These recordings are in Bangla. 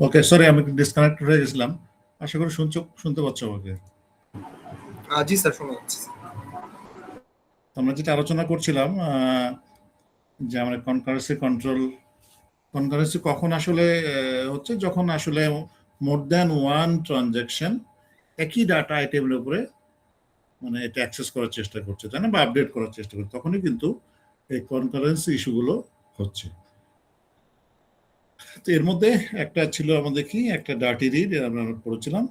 ওকে, সরি আমি ডিসকানেক্ট হয়ে গেছিলাম। আশা করি শুনতে পাচ্ছ আমাকে। জি স্যার, শোনা যাচ্ছে। আমরা যেটা আলোচনা করছিলাম যে আমরা কনকারেন্সি কখন আসলে হচ্ছে, যখন আসলে মোর দ্যান ওয়ান ট্রানজ্যাকশন একই ডাটা আইটেমের উপরে মানে এটা অ্যাক্সেস করার চেষ্টা করছে, তাই না, বা আপডেট করার চেষ্টা করছে, তখনই কিন্তু এই কনকারেন্সি ইস্যুগুলো হচ্ছে। তো এর মধ্যে একটা ছিল আমাদের কি, একটা ডার্টি রিড আমরা পড়েছিলাম,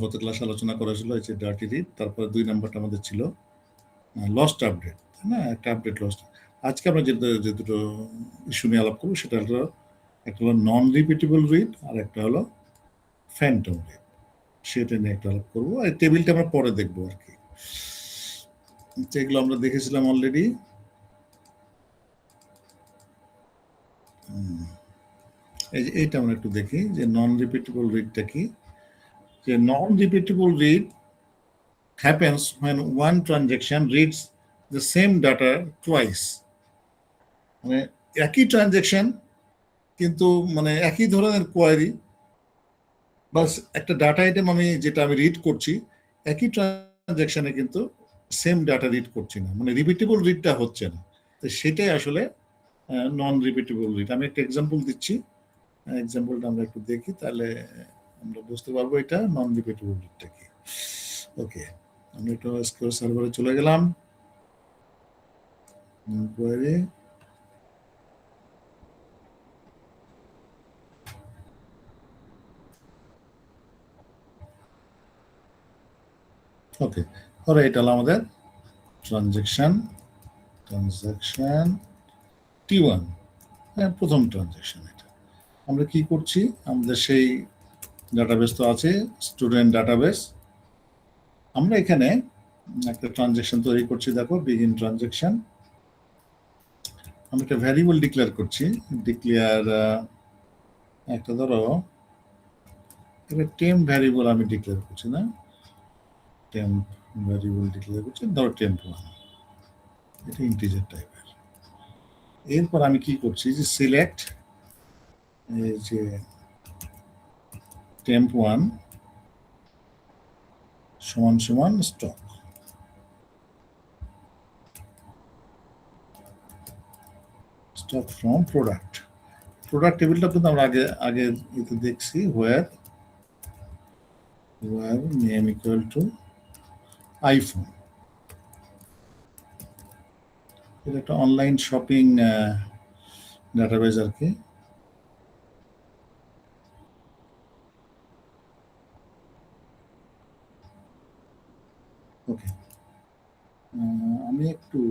গত ক্লাসে আলোচনা করা ছিল এই যে ডার্টি রিড। তারপরে 2 নাম্বারটা আমাদের ছিল লস্ট আপডেট, তাই না, একটা আপডেট লস্ট। আজকে আমরা যে দুটো ইস্যু নিয়ে আলাপ করবো সেটা হলো, একটা হলো নন রিপিটেবল রিড আর একটা হলো ফ্যান্টম রিড। সেটা নিয়ে একটা আলাপ করবো, আর টেবিলটা আমরা পরে দেখবো আর কি। এগুলো আমরা দেখেছিলাম অলরেডি। এইটা আমরা একটু দেখি যে নন রিপিটেবল রিডটা কি। যে non repeatable read happens when one transaction reads the same data twice. মানে একই ট্রানজ্যাকশন কিন্তু মানে একই ধরনের কোয়ারি, বাস একটা ডাটা আইটেম যেটা আমি রিড করছি, একই ট্রানজ্যাকশনে কিন্তু সেম ডাটা রিড করছি না, মানে রিপিটেবল রিডটা হচ্ছে না। তো সেটাই আসলে নন রিপিটেবল রিড। আমি একটা এক্সাম্পল দিচ্ছি, এক্সাম্পলটা আমরা একটু দেখি, তাহলে আমরা বুঝতে পারবো এটা নন রিপিটেবল রিডটা কি। ওকে, আমরা একটু এসকিউএল সার্ভারে চলে গেলাম। কোয়ারি, ওকে, ধরো এটা হলো আমাদের ট্রানজ্যাকশন T1, প্রথম ট্রানজ্যাকশন। এটা আমরা কি করছি, আমাদের সেই ডাটাবেস তো আছে, স্টুডেন্ট ডাটাবেস। আমরা এখানে একটা ট্রানজ্যাকশন তৈরি করছি, দেখো বিগিন ট্রানজ্যাকশন। আমি একটা ভ্যারিয়েবল ডিক্লেয়ার করছি, ডিক্লেয়ার একটা ধরো একটা টেম্প ভ্যারিয়েবল আমি ডিক্লেয়ার করছি, না টেম্প ভ্যারিয়েবল ডিক্লেয়ার করছি, ধরো টেম্প1, এটা ইন্টিজার টাইপের। এরপর আমি কি করছি যে সিলেক্ট এই যে টেম্প1 সমান সমান stock, stock from product. Product টেবিলটা কিন্তু আমরা আগে এতে দেখছি, হোয়ার নেম ইকুয়াল টু আইফোন। এটা একটা অনলাইন শপিং ডাটাবেস আর কি। ওকে, আমি একটু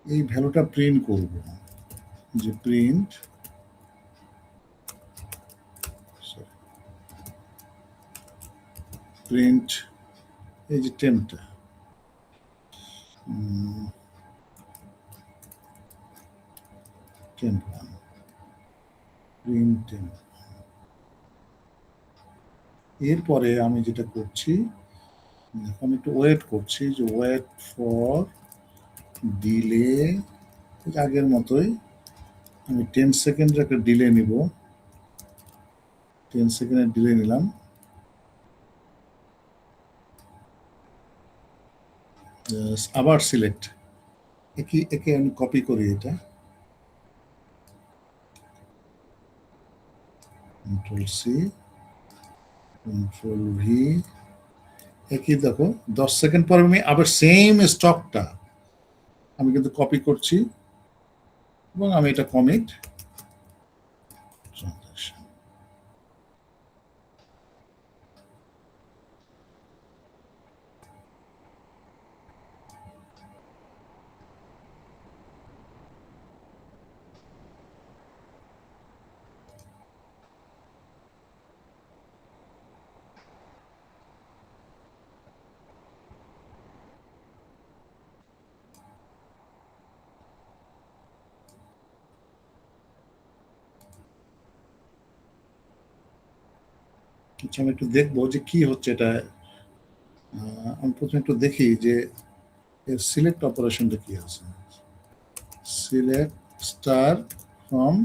এই ভ্যালুটা প্রিন্ট করব, যে প্রিন্ট এই যে টেম্পটা, টেম্প1 প্রিন্ট টেম্প। এরপরে আমি যেটা করছি, আমি একটু ওয়েট করছি, যে ওয়েট ফর ডিলে, আগের মতোই আমি 10 সেকেন্ডের একটা ডিলে নিব, 10 সেকেন্ডের ডিলে নিলাম। আবার সিলেক্ট, একে আমি কপি করি, এটা কন্ট্রোল সি কন্ট্রোল ভি, একই দেখো 10 সেকেন্ড পরে আমি আবার সেম স্টকটা আমি কিন্তু কপি করছি এবং আমি এটা কমিট ট্রানজাকশন। আচ্ছা, আমি একটু দেখবো যে কি হচ্ছে এটা। আমি প্রথমে একটু দেখি যে এর সিলেক্ট অপারেশনটা কি আছে। সিলেক্ট star from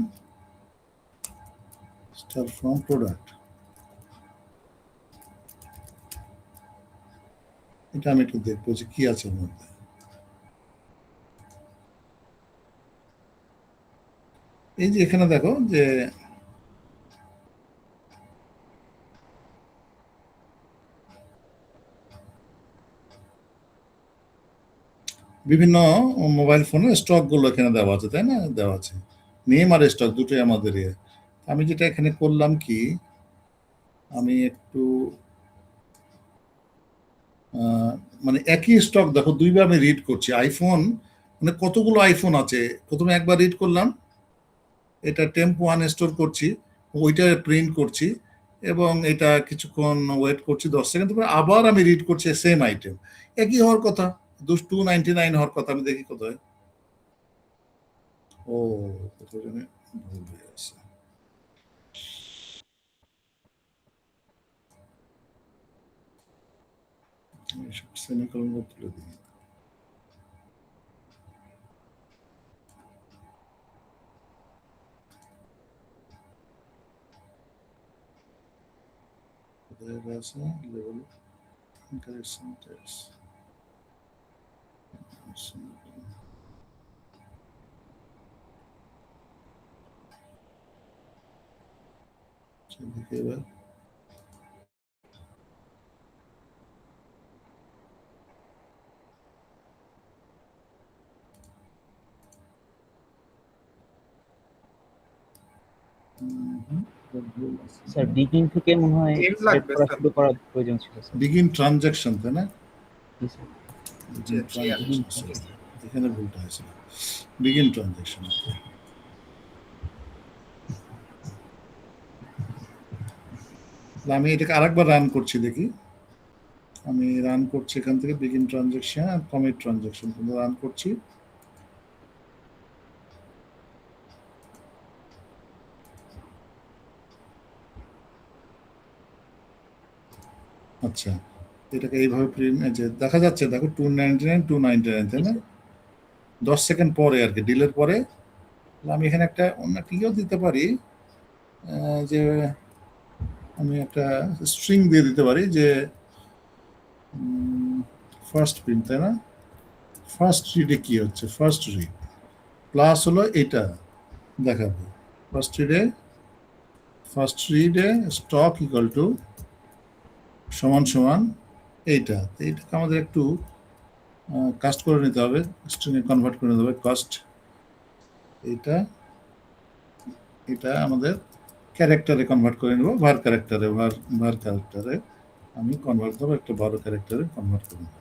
product, এটা আমি একটু দেখবো যে কি আছে এর মধ্যে। এই যে এখানে দেখো যে বিভিন্ন মোবাইল ফোনের স্টক গুলো এখানে দেওয়া আছে, তাই না? দেওয়া আছে নেম আর স্টক দুটোই আমাদের ইয়ে। আমি যেটা এখানে করলাম কি, আমি একটু মানে একই স্টক দেখো দুইবার আমি রিড করছি। আইফোন মানে কতগুলো আইফোন আছে, প্রথমে একবার রিড করলাম, এটা টেম্প ওয়ান স্টোর করছি, ওইটা প্রিন্ট করছি এবং এটা কিছুক্ষণ ওয়েট করছি 10 সেকেন্ড, তারপরে আবার আমি রিড করছি সেম আইটেম। একই হওয়ার কথা, 299 হওয়ার কথা। আমি দেখি কোথায়, ও কোথায় জানি ভুল হয়ে আছে। সেমিকলন তুলে দিই। কোথায় আছে লেভেল ইন্টারেকশন টেক্স, দেখি এবার। স্যার বিগিন থেকে মনে হয় End সেট লাগবে, করা স্যার। শুরু করার প্রয়োজন ছিল স্যার। বিগিন ট্রানজাকশন, তাই না? জি স্যার। এখানে ভুলটা হয়েছিল, বিগিন ট্রানজাকশন। আমি এটাকে আরেকবার রান করছি, দেখি। আমি রান করছি এখান থেকে বিগিন ট্রানজাকশন আর কমিট ট্রানজাকশন রান করছি। আচ্ছা, এটাকে এইভাবে প্রিন্ট যে দেখা যাচ্ছে, দেখো 299 299, তাই না? 10 সেকেন্ড পরে আর কি, ডিলের পরে। আমি এখানে একটা অন্য কিও দিতে পারি, যে আমি একটা স্ট্রিং দিয়ে দিতে পারি যে ফার্স্ট প্রিন্ট, তাই না? ফার্স্ট রিডে কি হচ্ছে, ফার্স্ট রিড প্লাস হলো এটা দেখাবো। ফার্স্ট রিডে স্টক ইকুয়াল টু সমান সমান এইটা। এইটাকে আমাদের একটু কাস্ট করে নিতে হবে, স্ট্রিংয়ে কনভার্ট করে নিতে হবে। কাস্ট এটা আমাদের ক্যারেক্টারে কনভার্ট করে নেব, ভার ক্যারেক্টারে, ভার ক্যারেক্টারে আমি কনভার্ট দেবো, একটা 12 ক্যারেক্টারে কনভার্ট করে নেব।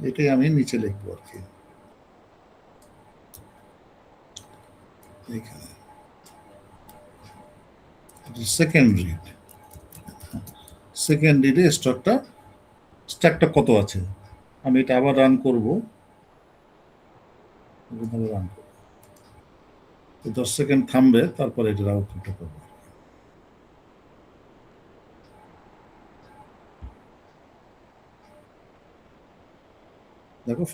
এটাই আমি নিচে লিখবো আর কি। এখানে সেকেন্ড রিডে স্ট্যাকটা কত আছে, আমি এটা আবার রান করবো। 10 সেকেন্ড থামবে, তারপরে এটা আউটপুটটা করবো। দেখো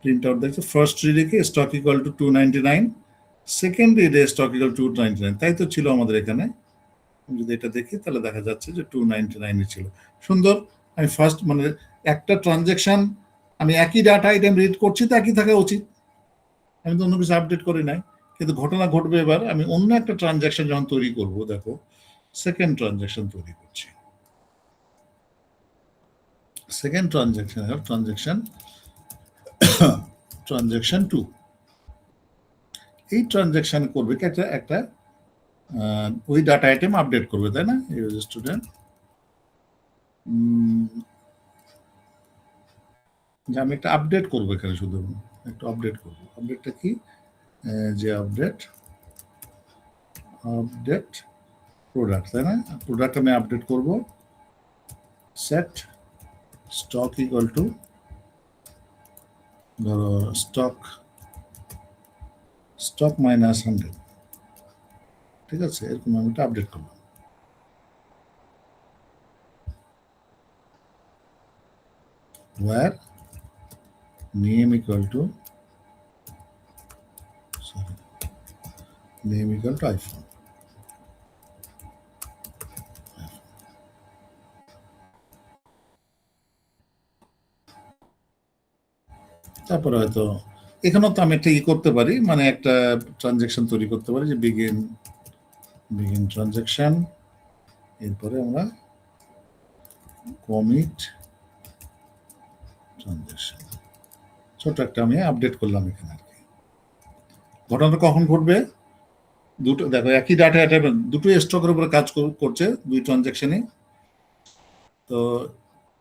প্রিন্ট আউট দেখছো, ফার্স্ট রিডে কি স্টক ইকুয়াল টু 299, সেকেন্ড রিডে স্টক ইকুয়াল টু 299, তাই তো ছিল আমাদের এখানে। যদি এটা দেখি তাহলে দেখা যাচ্ছে যে 299 ছিল। সুন্দর। আমি ফার্স্ট মানে একটা ট্রানজেকশন আমি একই ডাটা আইটেম রিড করছি, তো একই থাকা উচিত, আমি তো অন্য কিছু আপডেট করি নাই। কিন্তু ঘটনা ঘটবে এবার, আমি অন্য একটা ট্রানজেকশন যখন তৈরি করব, দেখো সেকেন্ড ট্রানজেকশন তৈরি করছি। সেকেন্ড ট্রানজেকশন 2, এই ট্রানজেকশন করবে কি একটা ওই ডাটা আইটেম আপডেট করবে, তাই না? স্টুডেন্ট যে আমি একটা আপডেট করবো এখানে, শুধু একটা আপডেট করবো। আপডেটটা কি, যে আপডেট প্রোডাক্ট, তাই না? প্রোডাক্ট আমি আপডেট করব। সেট স্টক ইকুয়াল টু ধরো স্টক মাইনাস 100, ঠিক আছে? এরকম আমি একটা আপডেট করলাম। where name equal to name equal to iPhone. তারপরে হয়তো এখানেও তো আমি একটা ই করতে পারি, মানে একটা ট্রানজেকশন তৈরি করতে পারি যে বিগিন ট্রানজেকশন, এরপরে আমরা কমিট ট্রানজেকশন, ছোট একটা আমি আপডেট করলাম এখানে আর কি। ঘটনাটা কখন ঘটবে? দুটো দেখো, একই ডাটা দুটো স্টকের উপরে কাজ করছে, দুই ট্রানজেকশনে। তো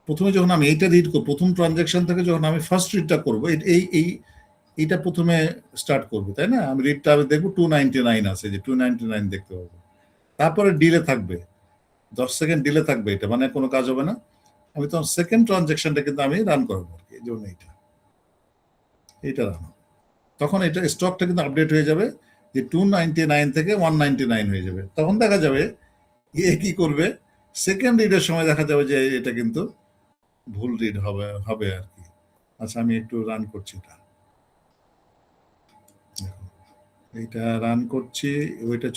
প্রথমে যখন আমি এইটা রিড করব, প্রথম ট্রানজেকশন থেকে যখন আমি ফার্স্ট রিডটা করবো, এইটা প্রথমে স্টার্ট করবে, তাই না? আমি রিডটা দেখবো 299 আছে, যে 299 দেখতে পাবো। তারপরে ডিলে থাকবে, 10 সেকেন্ড ডিলে থাকবে, এটা মানে কোনো কাজ হবে না। আমি তখন সেকেন্ড ট্রানজেকশনটা কিন্তু আমি রান করবো আর কি, যেমন এইটা রান, তখন এটা স্টকটা কিন্তু আপডেট হয়ে যাবে, যে 299 থেকে 199 হয়ে যাবে। তখন দেখা যাবে এ কি করবে, সেকেন্ড রিডের সময় দেখা যাবে যে এটা কিন্তু ভুল রিড হবে আর কি। আচ্ছা, আমি একটু রান করছি এটা, এইটা রান করছি, ওইটা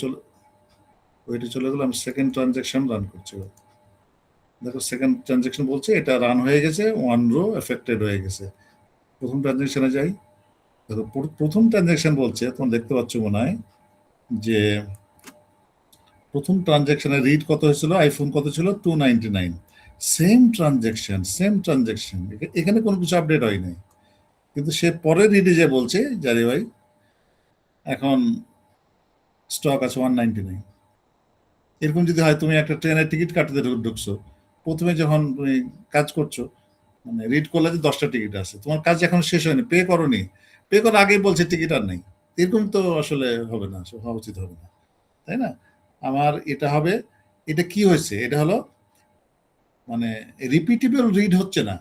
চলে গেল। আমি সেকেন্ড ট্রানজেকশন রান করছি, দেখো সেকেন্ড ট্রানজেকশন বলছে এটা রান হয়ে গেছে, 1 রো এফেক্টেড হয়ে গেছে। প্রথম ট্রানজেকশনে যাই, দেখো প্রথম ট্রানজেকশন বলছে, তোমরা দেখতে পাচ্ছ মনে হয়, যে প্রথম ট্রানজেকশনে রিড কত হয়েছিল, আইফোন কত ছিল, 299। সেম ট্রানজেকশন, এখানে কোনো কিছু আপডেট হয় নাই। কিন্তু সে পরে রিডে যে বলছে, জারি ভাই এখন স্টক আছে 199। এরকম যদি হয়, তুমি একটা ট্রেনের টিকিট কাটতে ঢুকছো, প্রথমে যখন তুমি কাজ করছো, মানে রিড করলে যে 10টা টিকিট আছে, তোমার কাজ এখন শেষ হয়নি, পে করোনি, পে করার আগেই বলছে টিকিট আর নেই। এরকম তো আসলে হবে না, হওয়া উচিত হবে না, তাই না? আমার এটা হবে, এটা কি হয়েছে, এটা হলো মানে রিপিটেবল রিড হচ্ছে না,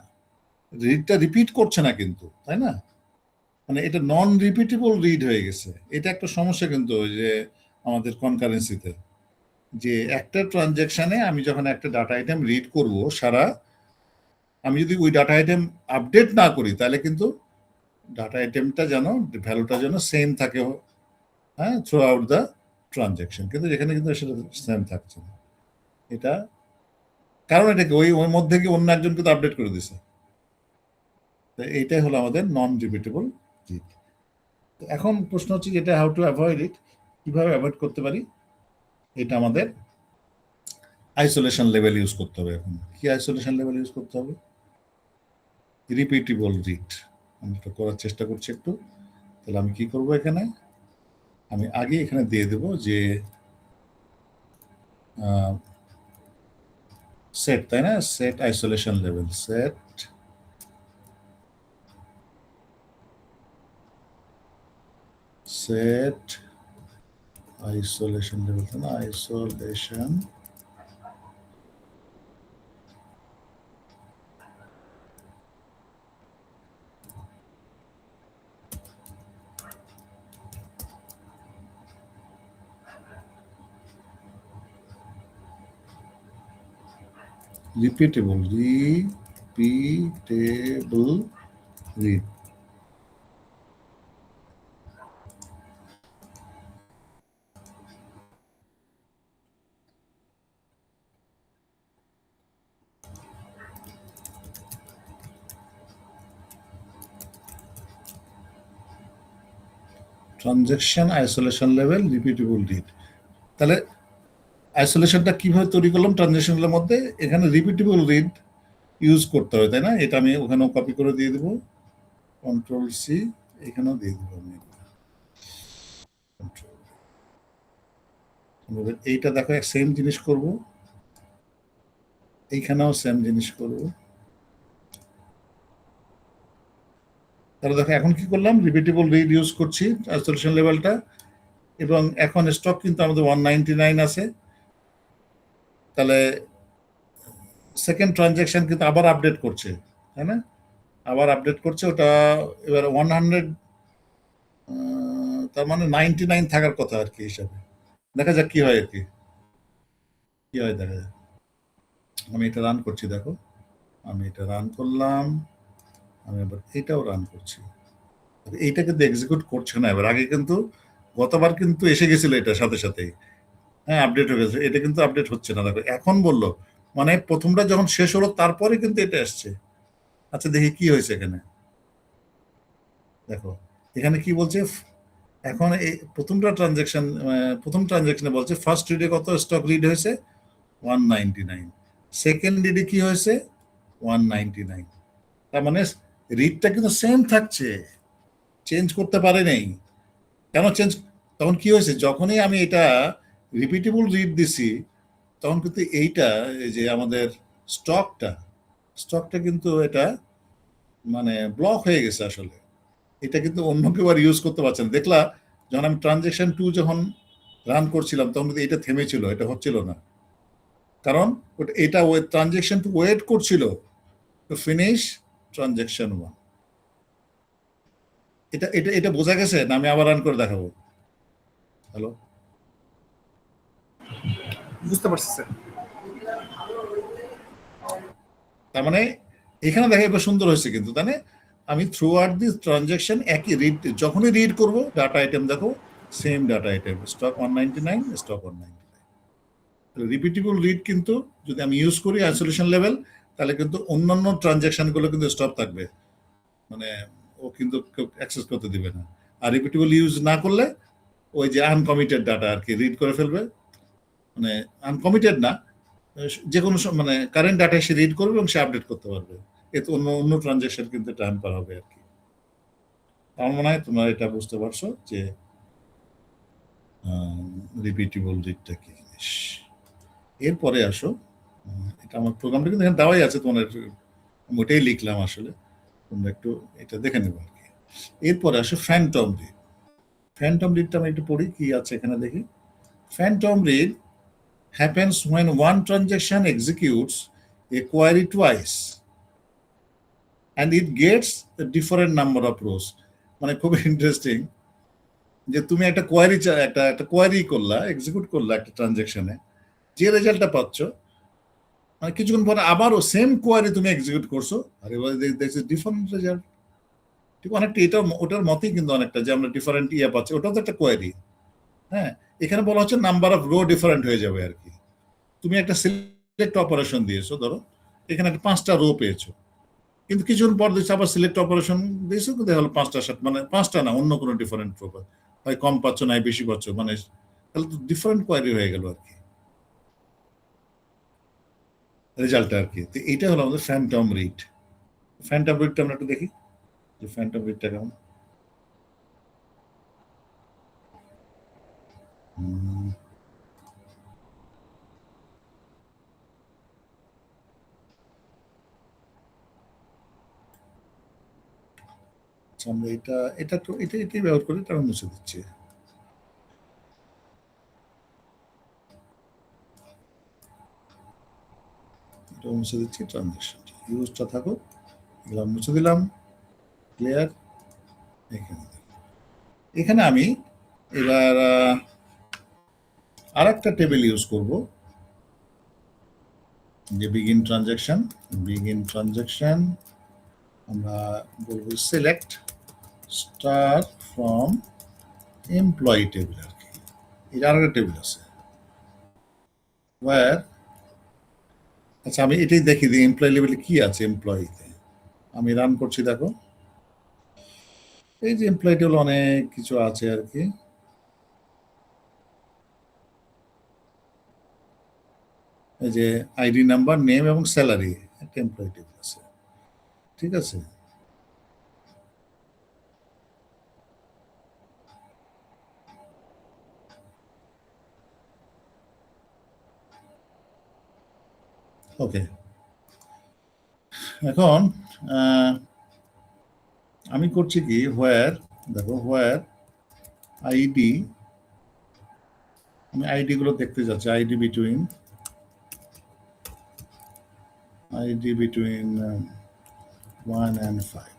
রিডটা রিপিট করছে না কিন্তু, তাই না? মানে এটা নন রিপিটেবল রিড হয়ে গেছে। এটা একটা সমস্যা কিন্তু, ওই যে আমাদের কনকারেন্সিতে, যে একটা ট্রানজ্যাকশনে আমি যখন একটা ডাটা আইটেম রিড করব সারা, আমি যদি ওই ডাটা আইটেম আপডেট না করি, তাহলে কিন্তু ডাটা আইটেমটা যেন, ভ্যালুটা যেন সেম থাকে, হ্যাঁ, থ্রু আউট দ্য ট্রানজ্যাকশন। কিন্তু যেখানে কিন্তু সেটা সেম থাকছে না, এটা কারণ এটা কি, ওই মধ্যে কি অন্য একজন কিন্তু আপডেট করে দিছে। তো এইটাই হলো আমাদের নন রিপিটেবল রিড। এখন প্রশ্ন হচ্ছে যে এটা হাউ টু অ্যাভয়েড ইট, কিভাবে অ্যাভয়েড করতে পারি? এটা আমাদের আইসোলেশন লেভেল ইউজ করতে হবে। এখন কি আইসোলেশন লেভেল ইউজ করতে হবে? Repeatable read. আমি এটা করার চেষ্টা করছি একটু। তাহলে আমি কি করব, এখানে আমি আগে এখানে দিয়ে দেব যে সেট, তাই না? Set isolation level, set isolation level, তাই না? Isolation repeatable read। Transaction isolation level repeatable read. তাহলে আইসোলেশনটা কিভাবে তৈরি করলাম ট্রানজ্যাকশনের মধ্যে? এখানে রিপিটেবল রিড ইউজ করতে হবে, তাই না? এটা আমি ওখানেও কপি করে দিয়ে দেবো, কন্ট্রোল সি, এখানেও দিয়ে দেবো আমি। এইটা দেখো সেম জিনিস করব, এইখানেও সেম জিনিস করব। তাহলে দেখো এখন কি করলাম, রিপিটেবল রিড ইউজ করছি আইসোলেশন লেভেলটা, এবং এখন স্টক কিন্তু আমাদের 199 আছে। তাহলে সেকেন্ড ট্রানজ্যাকশন কিন্তু আবার আপডেট করছে, তাই না? আবার আপডেট করছে, ওটা এবার 100, তার মানে 99 থাকার কথা আর কি হিসাবে। দেখা যাক কি হয় আর কি, কি হয় দেখা যাক। আমি এটা রান করছি, দেখো আমি এটা রান করলাম, আমি এবার এটাও রান করছি। এইটা কিন্তু এক্সিকিউট করছে না এবার। আগে কিন্তু গতবার কিন্তু এসে গেছিল এটা সাথে সাথেই, হ্যাঁ আপডেট হয়ে গেছে, এটা কিন্তু আপডেট হচ্ছে না। দেখো এখন বললো, মানে প্রথমটা যখন শেষ হলো তারপরে কিন্তু এটা আসছে। আচ্ছা দেখি কি হয়েছে এখানে। দেখো এখানে কি বলছে, এখন এই প্রথম ট্রানজেকশনে বলছে ফার্স্ট রিডে কত স্টক রিড হয়েছে 199, সেকেন্ড রিডে কি হয়েছে 199। তার মানে রিডটা কিন্তু সেম থাকছে, চেঞ্জ করতে পারে নাই। কেন চেঞ্জ, তখন কি হয়েছে যখনই আমি এটা রিপিটেবল রিড দিছি তখন কিন্তু এইটা, এই যে আমাদের স্টকটা স্টকটা কিন্তু এটা মানে ব্লক হয়ে গেছে আসলে। এটা কিন্তু অন্য কেউ আর ইউজ করতে পারছে না। দেখলা যখন আমি ট্রানজেকশন 2 যখন রান করছিলাম তখন কিন্তু এটা থেমেছিল, এটা হচ্ছিল না, কারণ এটা ট্রানজেকশন 2 ওয়েট করছিল টু ফিনিশ ট্রানজেকশন 1। এটা এটা এটা বোঝা গেছে না? আমি আবার রান করে দেখাবো। হ্যালো, বুঝতে পারছি স্যার। তার মানে এখানে দেখা এবার সুন্দর হয়েছে কিন্তু, তাই না? আমি থ্রু আউট দিস ট্রানজেকশন একই রিড, যখনই রিড করব ডাটা আইটেম দেখো same data item, stock 199, stock 199। Repeatable read কিন্তু যদি আমি ইউজ করি আইসোলেশন লেভেল, তাহলে কিন্তু অন্যান্য ট্রানজেকশন গুলো কিন্তু স্টপ থাকবে, মানে ও কিন্তু কেউ অ্যাক্সেস করতে দিবে না। আর রিপিটেবল ইউজ না করলে ওই যে আনকমিটেড ডাটা আর কি রিড করে ফেলবে, মানে আনকমিটেড না, যে কোনো মানে কারেন্ট ডাটা সে রিড করবে এবং সে আপডেট করতে পারবে। এতে অন্য অন্য ট্রানজেকশন কিন্তু টাইম পার হবে আর কি। আমার মনে হয় তোমরা এটা বুঝতে পারছো যে রিপিটেবল রিডটা কি জিনিস। এরপরে আসো, এটা আমার প্রোগ্রামটা কিন্তু এখানে দেওয়াই আছে, তোমার ওটাই লিখলাম আসলে, তোমরা একটু এটা দেখে নেবো আর কি। এরপরে আসো ফ্যান্টম রিড। ফ্যান্টম রিডটা আমি একটু পড়ি কি আছে এখানে দেখি। Phantom read happens when one transaction executes a query twice and it gets a different number of rows. মানে খুব ইন্টারেস্টিং যে তুমি একটা কোয়ারি একটা কোয়ারি করলা, এক্সিকিউট করলা একটা ট্রানজাকশনে, যে রেজাল্টটা পাচ্ছ মানে কিছুক্ষণ পরে আবারও সেম কোয়ারি তুমি এক্সিকিউট করছো আর এবার দেখছি ডিফারেন্ট রেজাল্ট। ঠিক অনেকটা এটা ওটার মতই কিন্তু অনেকটা, যে আমরা ডিফারেন্ট ইয়ে পাচ্ছি, ওটাও তো একটা কোয়ারি। হ্যাঁ, এখানে বলা হচ্ছে নাম্বার অফ রো ডিফারেন্ট হয়ে যাবে আর কি। তুমি একটা সিলেক্ট অপারেশন দিয়েছো, ধরো এখানে একটা 5টা রো পেয়েছো, কিন্তু কিছুক্ষণ পর দিয়েছো আবার সিলেক্ট অপারেশন দিয়েছো, কিন্তু হলো 5টা মানে 5টা না, অন্য কোনো ডিফারেন্ট রো, হয় কম পাচ্ছ না বেশি পাচ্ছ, মানে তাহলে তো ডিফারেন্ট কোয়ারি হয়ে গেল আর কি রেজাল্টটা আর কি। তো এইটা হলো আমাদের ফ্যান্টম রিড। ফ্যান্টম রিডটা আমরা একটু দেখি যে ফ্যান্টম রিডটা কেমন। আমরা এটা তো এটাই ব্যবহার করি, এটা আমি মুছে দিচ্ছি। এটা মুছে দিচ্ছি, ট্রানজেকশন ইউজটা থাকুক, এগুলো মুছে দিলাম, ক্লিয়ার। এখানে আমি এবার আর একটা টেবিল ইউজ করব, যে বিগিন ট্রানজেকশন আমরা বলবো select star from employee table আর কি। এর আর একটা টেবিল আছে ওয়ার, আচ্ছা আমি এটাই দেখি দিই এমপ্লয়ি লেভেলে কি আছে। এমপ্লয়িতে আমি রান করছি, দেখো এই যে এমপ্লয়ি টেবিল অনেক কিছু আছে আর কি। এই যে আইডি নাম্বার, নেম এবং স্যালারি একটা এমপ্লয়ি টেবিল আছে, ঠিক আছে। ওকে, এখন আমি করছি কি হোয়ার, দেখো হোয়ার আইডি, আমি আইডি গুলো দেখতে যাচ্ছি, আইডি বিটুইন 1 and 5।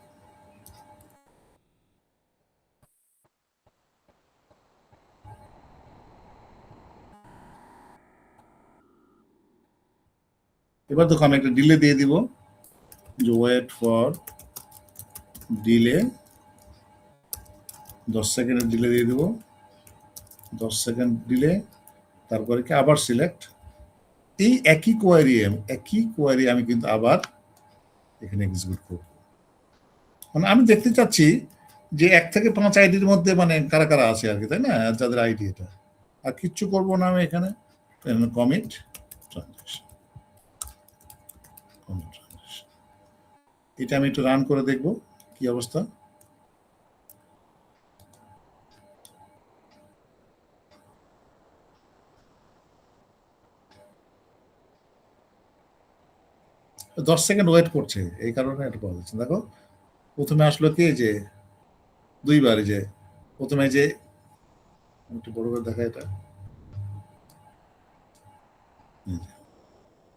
এবার দেখো আমি একটা ডিলে দিয়ে দিব, যে ওয়েট ফর ডিলে, 10 সেকেন্ডের ডিলে দিয়ে দেবো। 10 সেকেন্ড দিলে তারপরে কি আবার সিলেক্ট, এই একই কোয়ারি আমি কিন্তু আবার এখানে এক্সিকিউট করব। মানে আমি দেখতে চাচ্ছি যে 1 থেকে 5 আইডির মধ্যে মানে কারা কারা আছে আর কি, তাই না, যাদের আইডি এটা। আর কিচ্ছু করবো না আমি এখানে, কমিট ট্রানজাকশন, এটা আমি একটু রান করে দেখব কি অবস্থা। দশ সেকেন্ড ওয়েট করছে, এই কারণে এটা পাওয়া যাচ্ছে। দেখো প্রথমে আসলো কি যে দুইবার, যে প্রথমে যে একটু বড় করে দেখা, এটা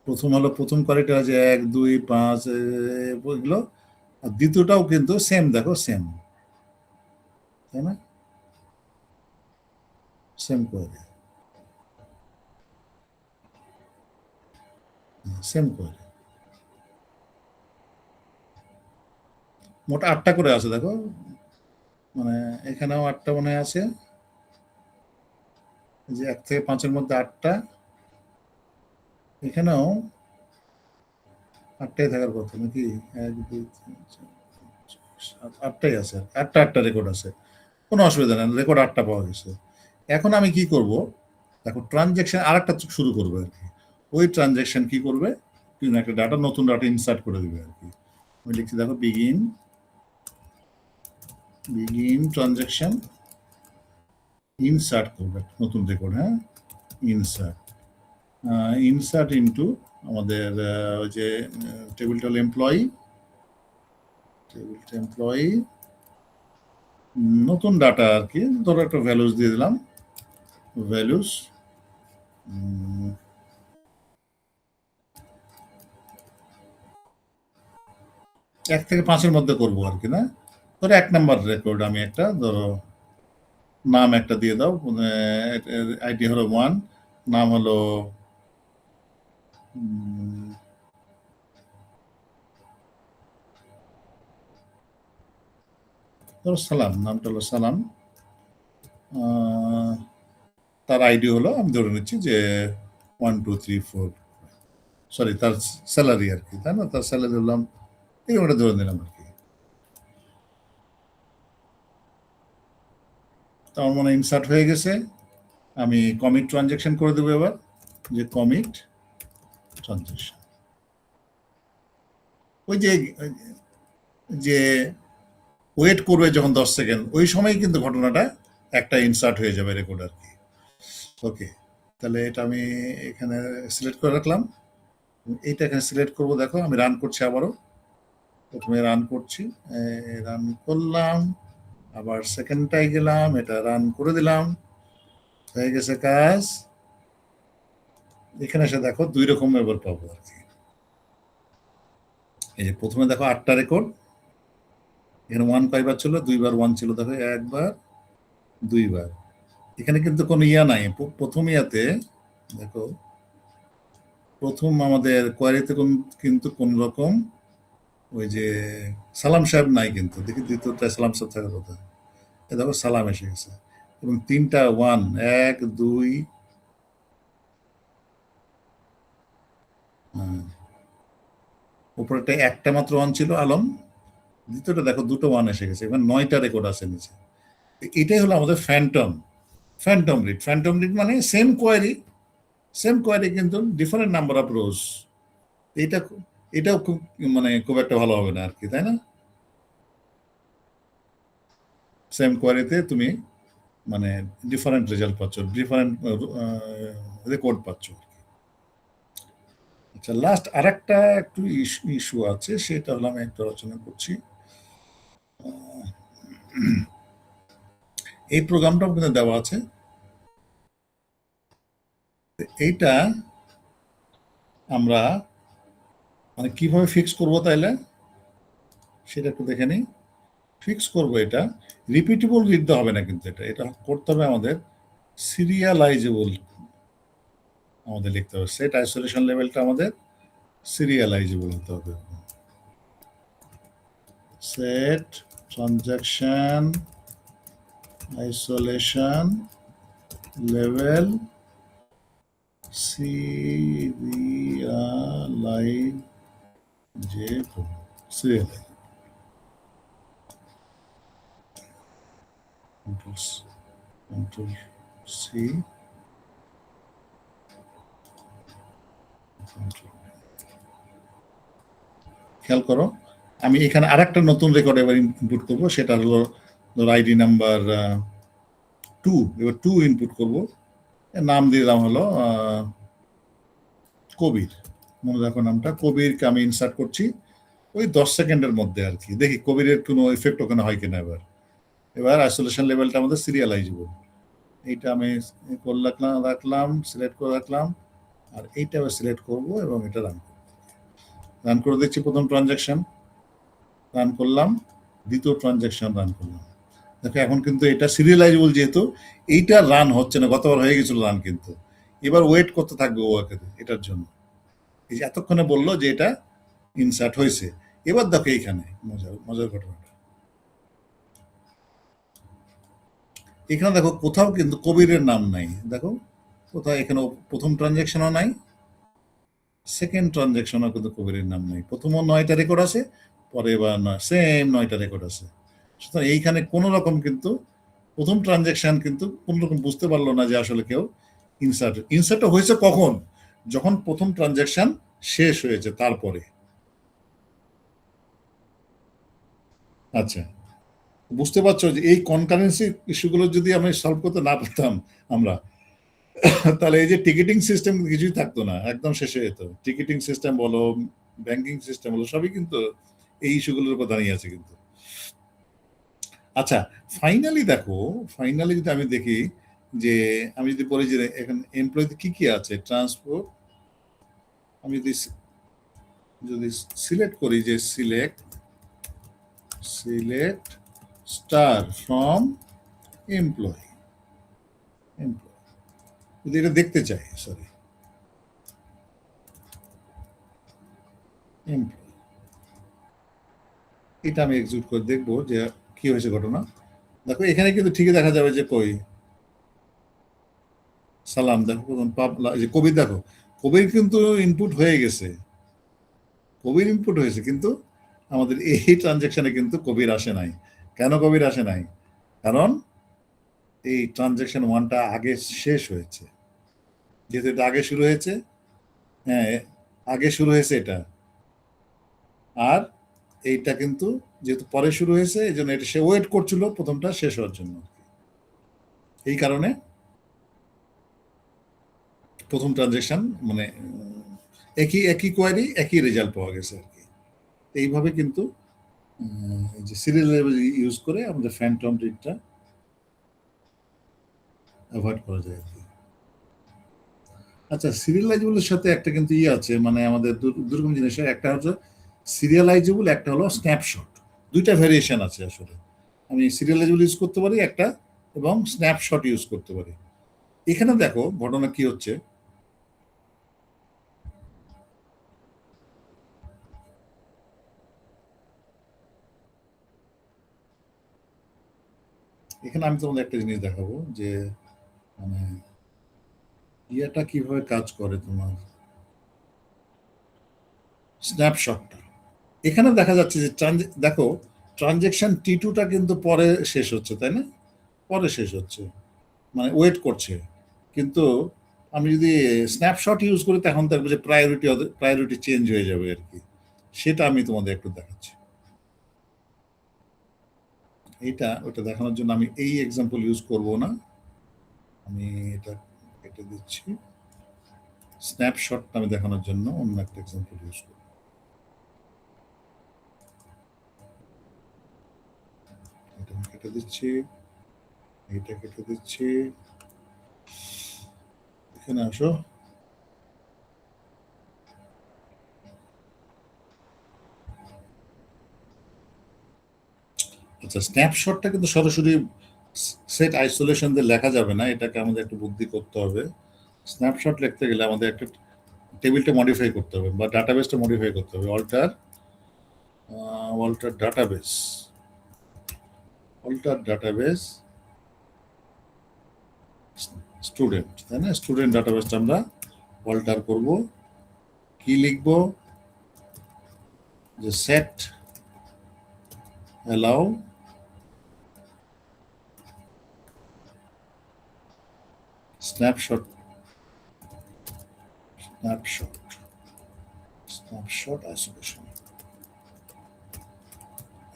প্রথম হলো প্রথম কোয়ারিটা যে 1 2 5 এগুলো, আর দ্বিতীয়টাও কিন্তু সেম, দেখো সেম, তাই না, সেম কোয়ারি, সেম কোয়ারি, মোট 8টা করে আছে দেখো, মানে এখানেও 8টা মনে হয় আছে, যে 1 থেকে 5-এর মধ্যে 8টা, এখানেও 8টাই থাকার কথা নাকি, 1 2 3 4 8টাই আছে, 8টা রেকর্ড আছে, কোনো অসুবিধা নেই, রেকর্ড 8টা পাওয়া গেছে। এখন আমি কি করব, দেখো ট্রানজ্যাকশন আরেকটা শুরু করবে আর কি। ওই ট্রানজ্যাকশন কি করবে, একটা ডাটা, নতুন ডাটা ইনসার্ট করে দিবে আর কি। আমি লিখছি দেখো বিগিন ট্রানজ্যাকশন, ইনসার্ট করবে নতুন রেকর্ড, হ্যাঁ, ইনসার্ট ইনটু আমাদের ওই যে টেবিলটা এমপ্লয়ি, নতুন ডাটা আর কি, ধরো একটা ভ্যালুস দিয়ে দিলাম, ভ্যালুস 1 থেকে 5-এর মধ্যে করবো আর কি, না, ধরো 1 নাম্বার রেকর্ড আমি একটা, ধরো নাম একটা দিয়ে দাও, আইডি হলো 1, নাম হলো ধরো সালাম, নামটা হলো সালাম, তার আইডি হলো, আমি ধরে নিচ্ছি যে 1 2 3 4, সরি তার স্যালারি আর কি, তাই না, তার স্যালারি হলাম এই, ওটা ধরে নিলাম আর কি। তার মানে ইনসার্ট হয়ে গেছে, আমি কমিট ট্রানজ্যাকশন করে দেবো এবার, যে কমিট ট্রানজ্যাকশন, ওই যে ওয়েট করবে যখন 10 সেকেন্ড, ওই সময় কিন্তু ঘটনাটা একটা ইনসার্ট হয়ে যাবে রেকর্ড আর কি। ওকে, তাহলে এটা আমি এখানে সিলেক্ট করে রাখলাম, এইটা এখানে সিলেক্ট করবো, দেখো আমি রান করছি আবারও, প্রথমে রান করছি, রান করলাম, আবার সেকেন্ডটাই গেলাম, এটা রান করে দিলাম, হয়ে গেছে কাজ। এখানে এসে দেখো 2 রকম এবার পাবো আর কি। এই যে প্রথমে দেখো 8টা রেকর্ড, এখানে 1 কয়বার ছিল, 2বার 1 ছিল, দেখো 1 বার 2 বার, এখানে কিন্তু কোনো ইয়া নাই, প্রথম ইয়াতে দেখো, প্রথম আমাদের কোয়ারিতে কিন্তু কোন রকম ওই যে সালাম সাহেব নাই, কিন্তু দেখি দ্বিতীয়টা সালাম সাহেব থাকার কথা, দেখো সালাম এসে গেছে, এবং 3টা 1 1 2, উপরেটা একটা মাত্র 1 ছিল আলম, দ্বিতীয়টা দেখো 2টো 1 এসে গেছে, এবার 9টা রেকর্ড আছে নিচে। এটাই হলো আমাদের ফ্যান্টম রিড মানে সেম কোয়ারি কিন্তু ডিফারেন্ট নাম্বার অফ রোজ। এটাও খুব একটা ভালো হবে না আর কি, তাই না, সেম কোয়ারিতে তুমি মানে ডিফারেন্ট রেজাল্ট পাচ্ছ, ডিফারেন্ট রেকর্ড পাচ্ছ। আচ্ছা, লাস্ট আরেকটা একটু ইস্যু আছে, সেটা হলো আমি একটু আলোচনা করছি। এই প্রোগ্রামটাও কিন্তু দেওয়া আছে, এইটা আমরা মানে কিভাবে ফিক্স করব, তাইলে সেটা একটু দেখে নিই। ফিক্স করব, এটা রিপিটেবল লিখতে হবে না, কিন্তু এটা করতে হবে আমাদের সিরিয়ালাইজেবল, আমাদের লিখতে হবে, সেট আইসোলেশন লেভেলটা আমাদের সিরিয়ালাইজেবল হতে হবে। Set transaction isolation level serializable. Serialize. Control C. খেয়াল করো, আমি এখানে আরেকটা নতুন রেকর্ড এবার ইনপুট করব, সেটা হলো ধর আইডি নাম্বার 2। এবার 2 ইনপুট করব, নাম দিলাম হলো কবির। মনে রাখো নামটা কবিরকে আমি ইনসার্ট করছি ওই 10 সেকেন্ডের মধ্যে আর কি। দেখি কবিরের কোনো ইফেক্ট ওখানে হয় কিনা। এবার আইসোলেশন লেভেলটা আমাদের সিরিয়ালাইজেবল। এইটা আমি রাখলাম, সিলেক্ট করে রাখলাম, আর এইটা আবার সিলেক্ট করব এবং এটা রান করে দিচ্ছি। প্রথম ট্রানজাকশন রান করলাম, দ্বিতীয় ট্রানজাকশন রান করলাম। দেখো এখন কিন্তু এটা সিরিয়ালাইজেবল, যেহেতু এইটা রান হচ্ছে না, গতবার হয়ে গেছিল রান, কিন্তু এবার ওয়েট করতে থাকবে ও এটার জন্য। এই যে এতক্ষণে বললো যে এটা ইনসার্ট হয়েছে। এবার দেখো এইখানে মজার ঘটনাটা, এখানে দেখো কোথাও কিন্তু কবিরের নাম নাই। দেখো কোথাও এখানে প্রথম ট্রানজাকশনও নাই, সেকেন্ড ট্রানজাকশনও কিন্তু কবিরের নাম নাই। প্রথমও 9টা রেকর্ড আছে, পরে এবার সেম 9টা রেকর্ড আছে। সুতরাং এইখানে কোনো রকম কিন্তু প্রথম ট্রানজাকশন কিন্তু কোনো রকম বুঝতে পারলো না যে আসলে কেউ ইনসার্ট হয়েছে কখন, যখন প্রথম ট্রানজাকশন শেষ হয়েছে তারপরে। আচ্ছা, বুঝতে পারছো যে এই কনকারেন্সি ইস্যুগুলো যদি আমি সলভ করতে না পারতাম আমরা, তাহলে এই যে টিকিটিং সিস্টেম কিছুই থাকতো না, একদম শেষ হয়ে যেত। টিকিটিং সিস্টেম বলো, ব্যাংকিং সিস্টেম বলো, সবই কিন্তু এই ইস্যুগুলোর উপর দাঁড়িয়ে আছে কিন্তু। আচ্ছা, ফাইনালি দেখো, ফাইনালি যদি আমি দেখি যে আমি যদি বলি যে এখন এমপ্লয়িতে কি কি আছে, ট্রান্সপোর্ট, আমি যদি সিলেক্ট করি যে সিলেক্ট স্টার ফ্রম এমপ্লয়ি, যদি এটা দেখতে চাই, সরি এমপ্লয়ি, এটা আমি এক্সিকিউট করে দেখবো যে কি হয়েছে ঘটনা। দেখো এখানে কিন্তু ঠিকই দেখা যাবে যে কই সালাম, দেখো যে কবির, দেখো কবির কিন্তু ইনপুট হয়ে গেছে, কবির ইনপুট হয়েছে, কিন্তু আমাদের এই ট্রানজেকশনে কিন্তু কবির আসে নাই। কেন কবির আসে নাই? কারণ এই ট্রানজেকশন 1টা আগে শেষ হয়েছে, যেহেতু এটা আগে শুরু হয়েছে। হ্যাঁ, আগে শুরু হয়েছে এটা, আর এইটা কিন্তু যেহেতু পরে শুরু হয়েছে, এই জন্য এটা সে ওয়েট করছিল প্রথমটা শেষ হওয়ার জন্য। এই কারণে প্রথম ট্রানজেকশন মানে একই কোয়ারি একই রেজাল্ট পাওয়া গেছে আর কি। এইভাবে কিন্তু এই যে সিরিয়াল লেভেল ইউজ করে আমাদের ফ্যান্টম রিডটা অ্যাভয়েড করা যায় আর কি। আচ্ছা, সিরিয়ালাইজেবলের সাথে একটা কিন্তু আছে, মানে আমাদের দুরকম জিনিস, একটা হচ্ছে সিরিয়ালাইজেবল, একটা হলো স্ন্যাপশট। দুইটা ভ্যারিয়েশন আছে আসলে। আমি সিরিয়ালাইজেবল ইউজ করতে পারি একটা, এবং স্ন্যাপশট ইউজ করতে পারি। এখানে দেখো ঘটনা কি হচ্ছে, এখানে আমি তোমাদের একটা জিনিস দেখাবো যে মানে ইয়েটা কিভাবে কাজ করে তোমার স্ন্যাপশটটা। এখানে দেখা যাচ্ছে যে দেখো ট্রানজেকশন T2টা কিন্তু পরে শেষ হচ্ছে, তাই না? পরে শেষ হচ্ছে, মানে ওয়েট করছে। কিন্তু আমি যদি স্ন্যাপশট ইউজ করি, তখন দেখবো যে প্রায়োরিটি চেঞ্জ হয়ে যাবে আর কি। সেটা আমি তোমাদের একটু দেখাচ্ছি। ওটা দেখানোর জন্য আমি এই এক্সাম্পল ইউজ করব না, আমি এটা কেটে দিচ্ছি। স্ন্যাপশটটা আমি দেখানোর জন্য অন্য একটা এক্সাম্পল ইউজ করব। এটা আমি কেটে দিচ্ছি, এটা কেটে দিচ্ছি, এখানে আসো। আচ্ছা, স্ন্যাপশটটা কিন্তু সরাসরি সেট আইসোলেশন দিয়ে লেখা যাবে না, এটাকে আমাদের একটু বুদ্ধি করতে হবে। স্ন্যাপশট লিখতে গেলে আমাদের একটা টেবিলটা মডিফাই করতে হবে, বা ডাটাবেসটা মডিফাই করতে হবে। অল্টার ডাটাবেস স্টুডেন্ট, তাই না? স্টুডেন্ট ডাটাবেসটা আমরা অল্টার করব। কি লিখব? যে সেট অ্যালাউ স্ন্যাপশট আইসোলেশন,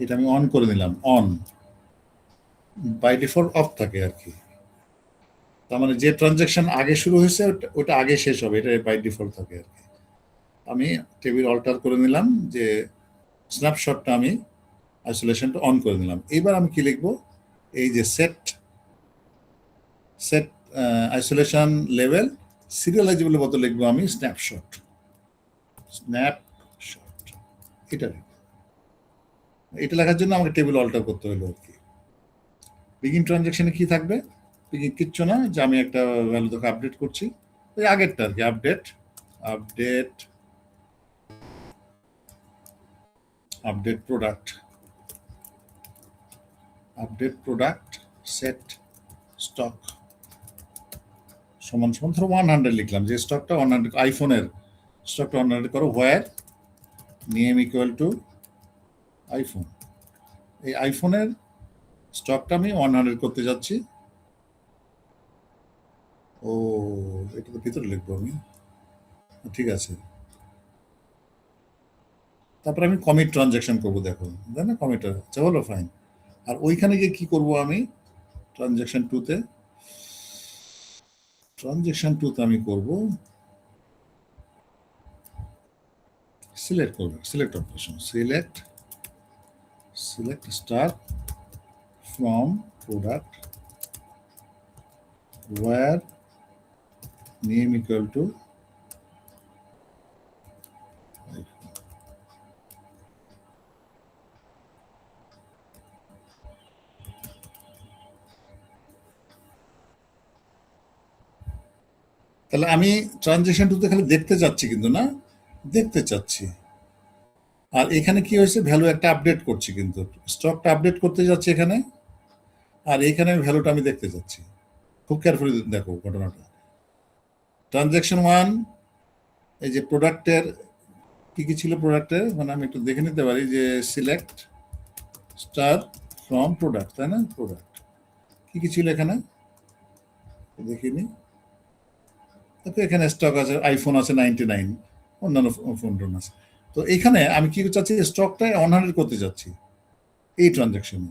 এটা আমি অন করে নিলাম। অন বাই ডিফল্ট অফ থাকে আর কি। তার মানে যে ট্রানজাকশন আগে শুরু হয়েছে ওটা আগে শেষ হবে, এটা বাই ডিফল্ট থাকে আর কি। আমি টেবিল অল্টার করে নিলাম, যে স্ন্যাপশটটা আমি আইসোলেশনটা অন করে নিলাম। এবার আমি কি লিখবো? এই যে সেট আইসোলেশন লেভেল সিরিয়ালাইজেবল বদলে লিখবো আমি স্ন্যাপশট। এটা লিখবো। এটা লেখার জন্য আমাকে টেবিল অল্টার করতে হলো আর কি। বিগিন ট্রানজাকশনে কি থাকবে? বিগিন কিচ্ছু না, যে আমি একটা ভ্যালু তোকে আপডেট করছি, ওই আগেরটা আর কি। আপডেট প্রোডাক্ট সেট স্টক সমান সমান ধরো 100 লিখলাম, যে স্টকটা 100, আইফোনের স্টকটা 100 করো, হোয়ার নেম ইকুয়াল টু আইফোন। এই আইফোনের স্টকটা আমি 100 করতে যাচ্ছি। ও, এটা তো ভিতরে লিখবো আমি, ঠিক আছে। তারপরে আমি কমিট ট্রানজাকশন করবো, দেখো তাই না, কমিটার। আচ্ছা হলো, ফাইন। আর ওইখানে গিয়ে কি করব আমি? ট্রানজাকশন টুতে আমি করব select operation, select star from product where name equal to তাহলে আমি ট্রানজেকশন টুতে খালি দেখতে চাচ্ছি, কিন্তু না দেখতে চাচ্ছি। আর এখানে কি হয়েছে? ভ্যালু একটা আপডেট করছি, কিন্তু স্টকটা আপডেট করতে যাচ্ছে এখানে, আর এখানে ভ্যালুটা আমি দেখতে চাচ্ছি। খুব কেয়ারফুলি দেখো ঘটনাটা। ট্রানজেকশন 1, এই যে প্রোডাক্টের কি কি ছিল, প্রোডাক্টের মানে আমি একটু দেখে নিতে পারি, যে সিলেক্ট স্টার ফ্রম প্রোডাক্ট, তাই না? প্রোডাক্ট কি কি ছিল এখানে দেখিনি। এখানে স্টক আছে, আইফোন আছে 99, অন্যান্য ফোন টোন আছে। তো এখানে আমি কি চাচ্ছি? স্টকটা 100 করতে যাচ্ছি এই ট্রানজাকশনে,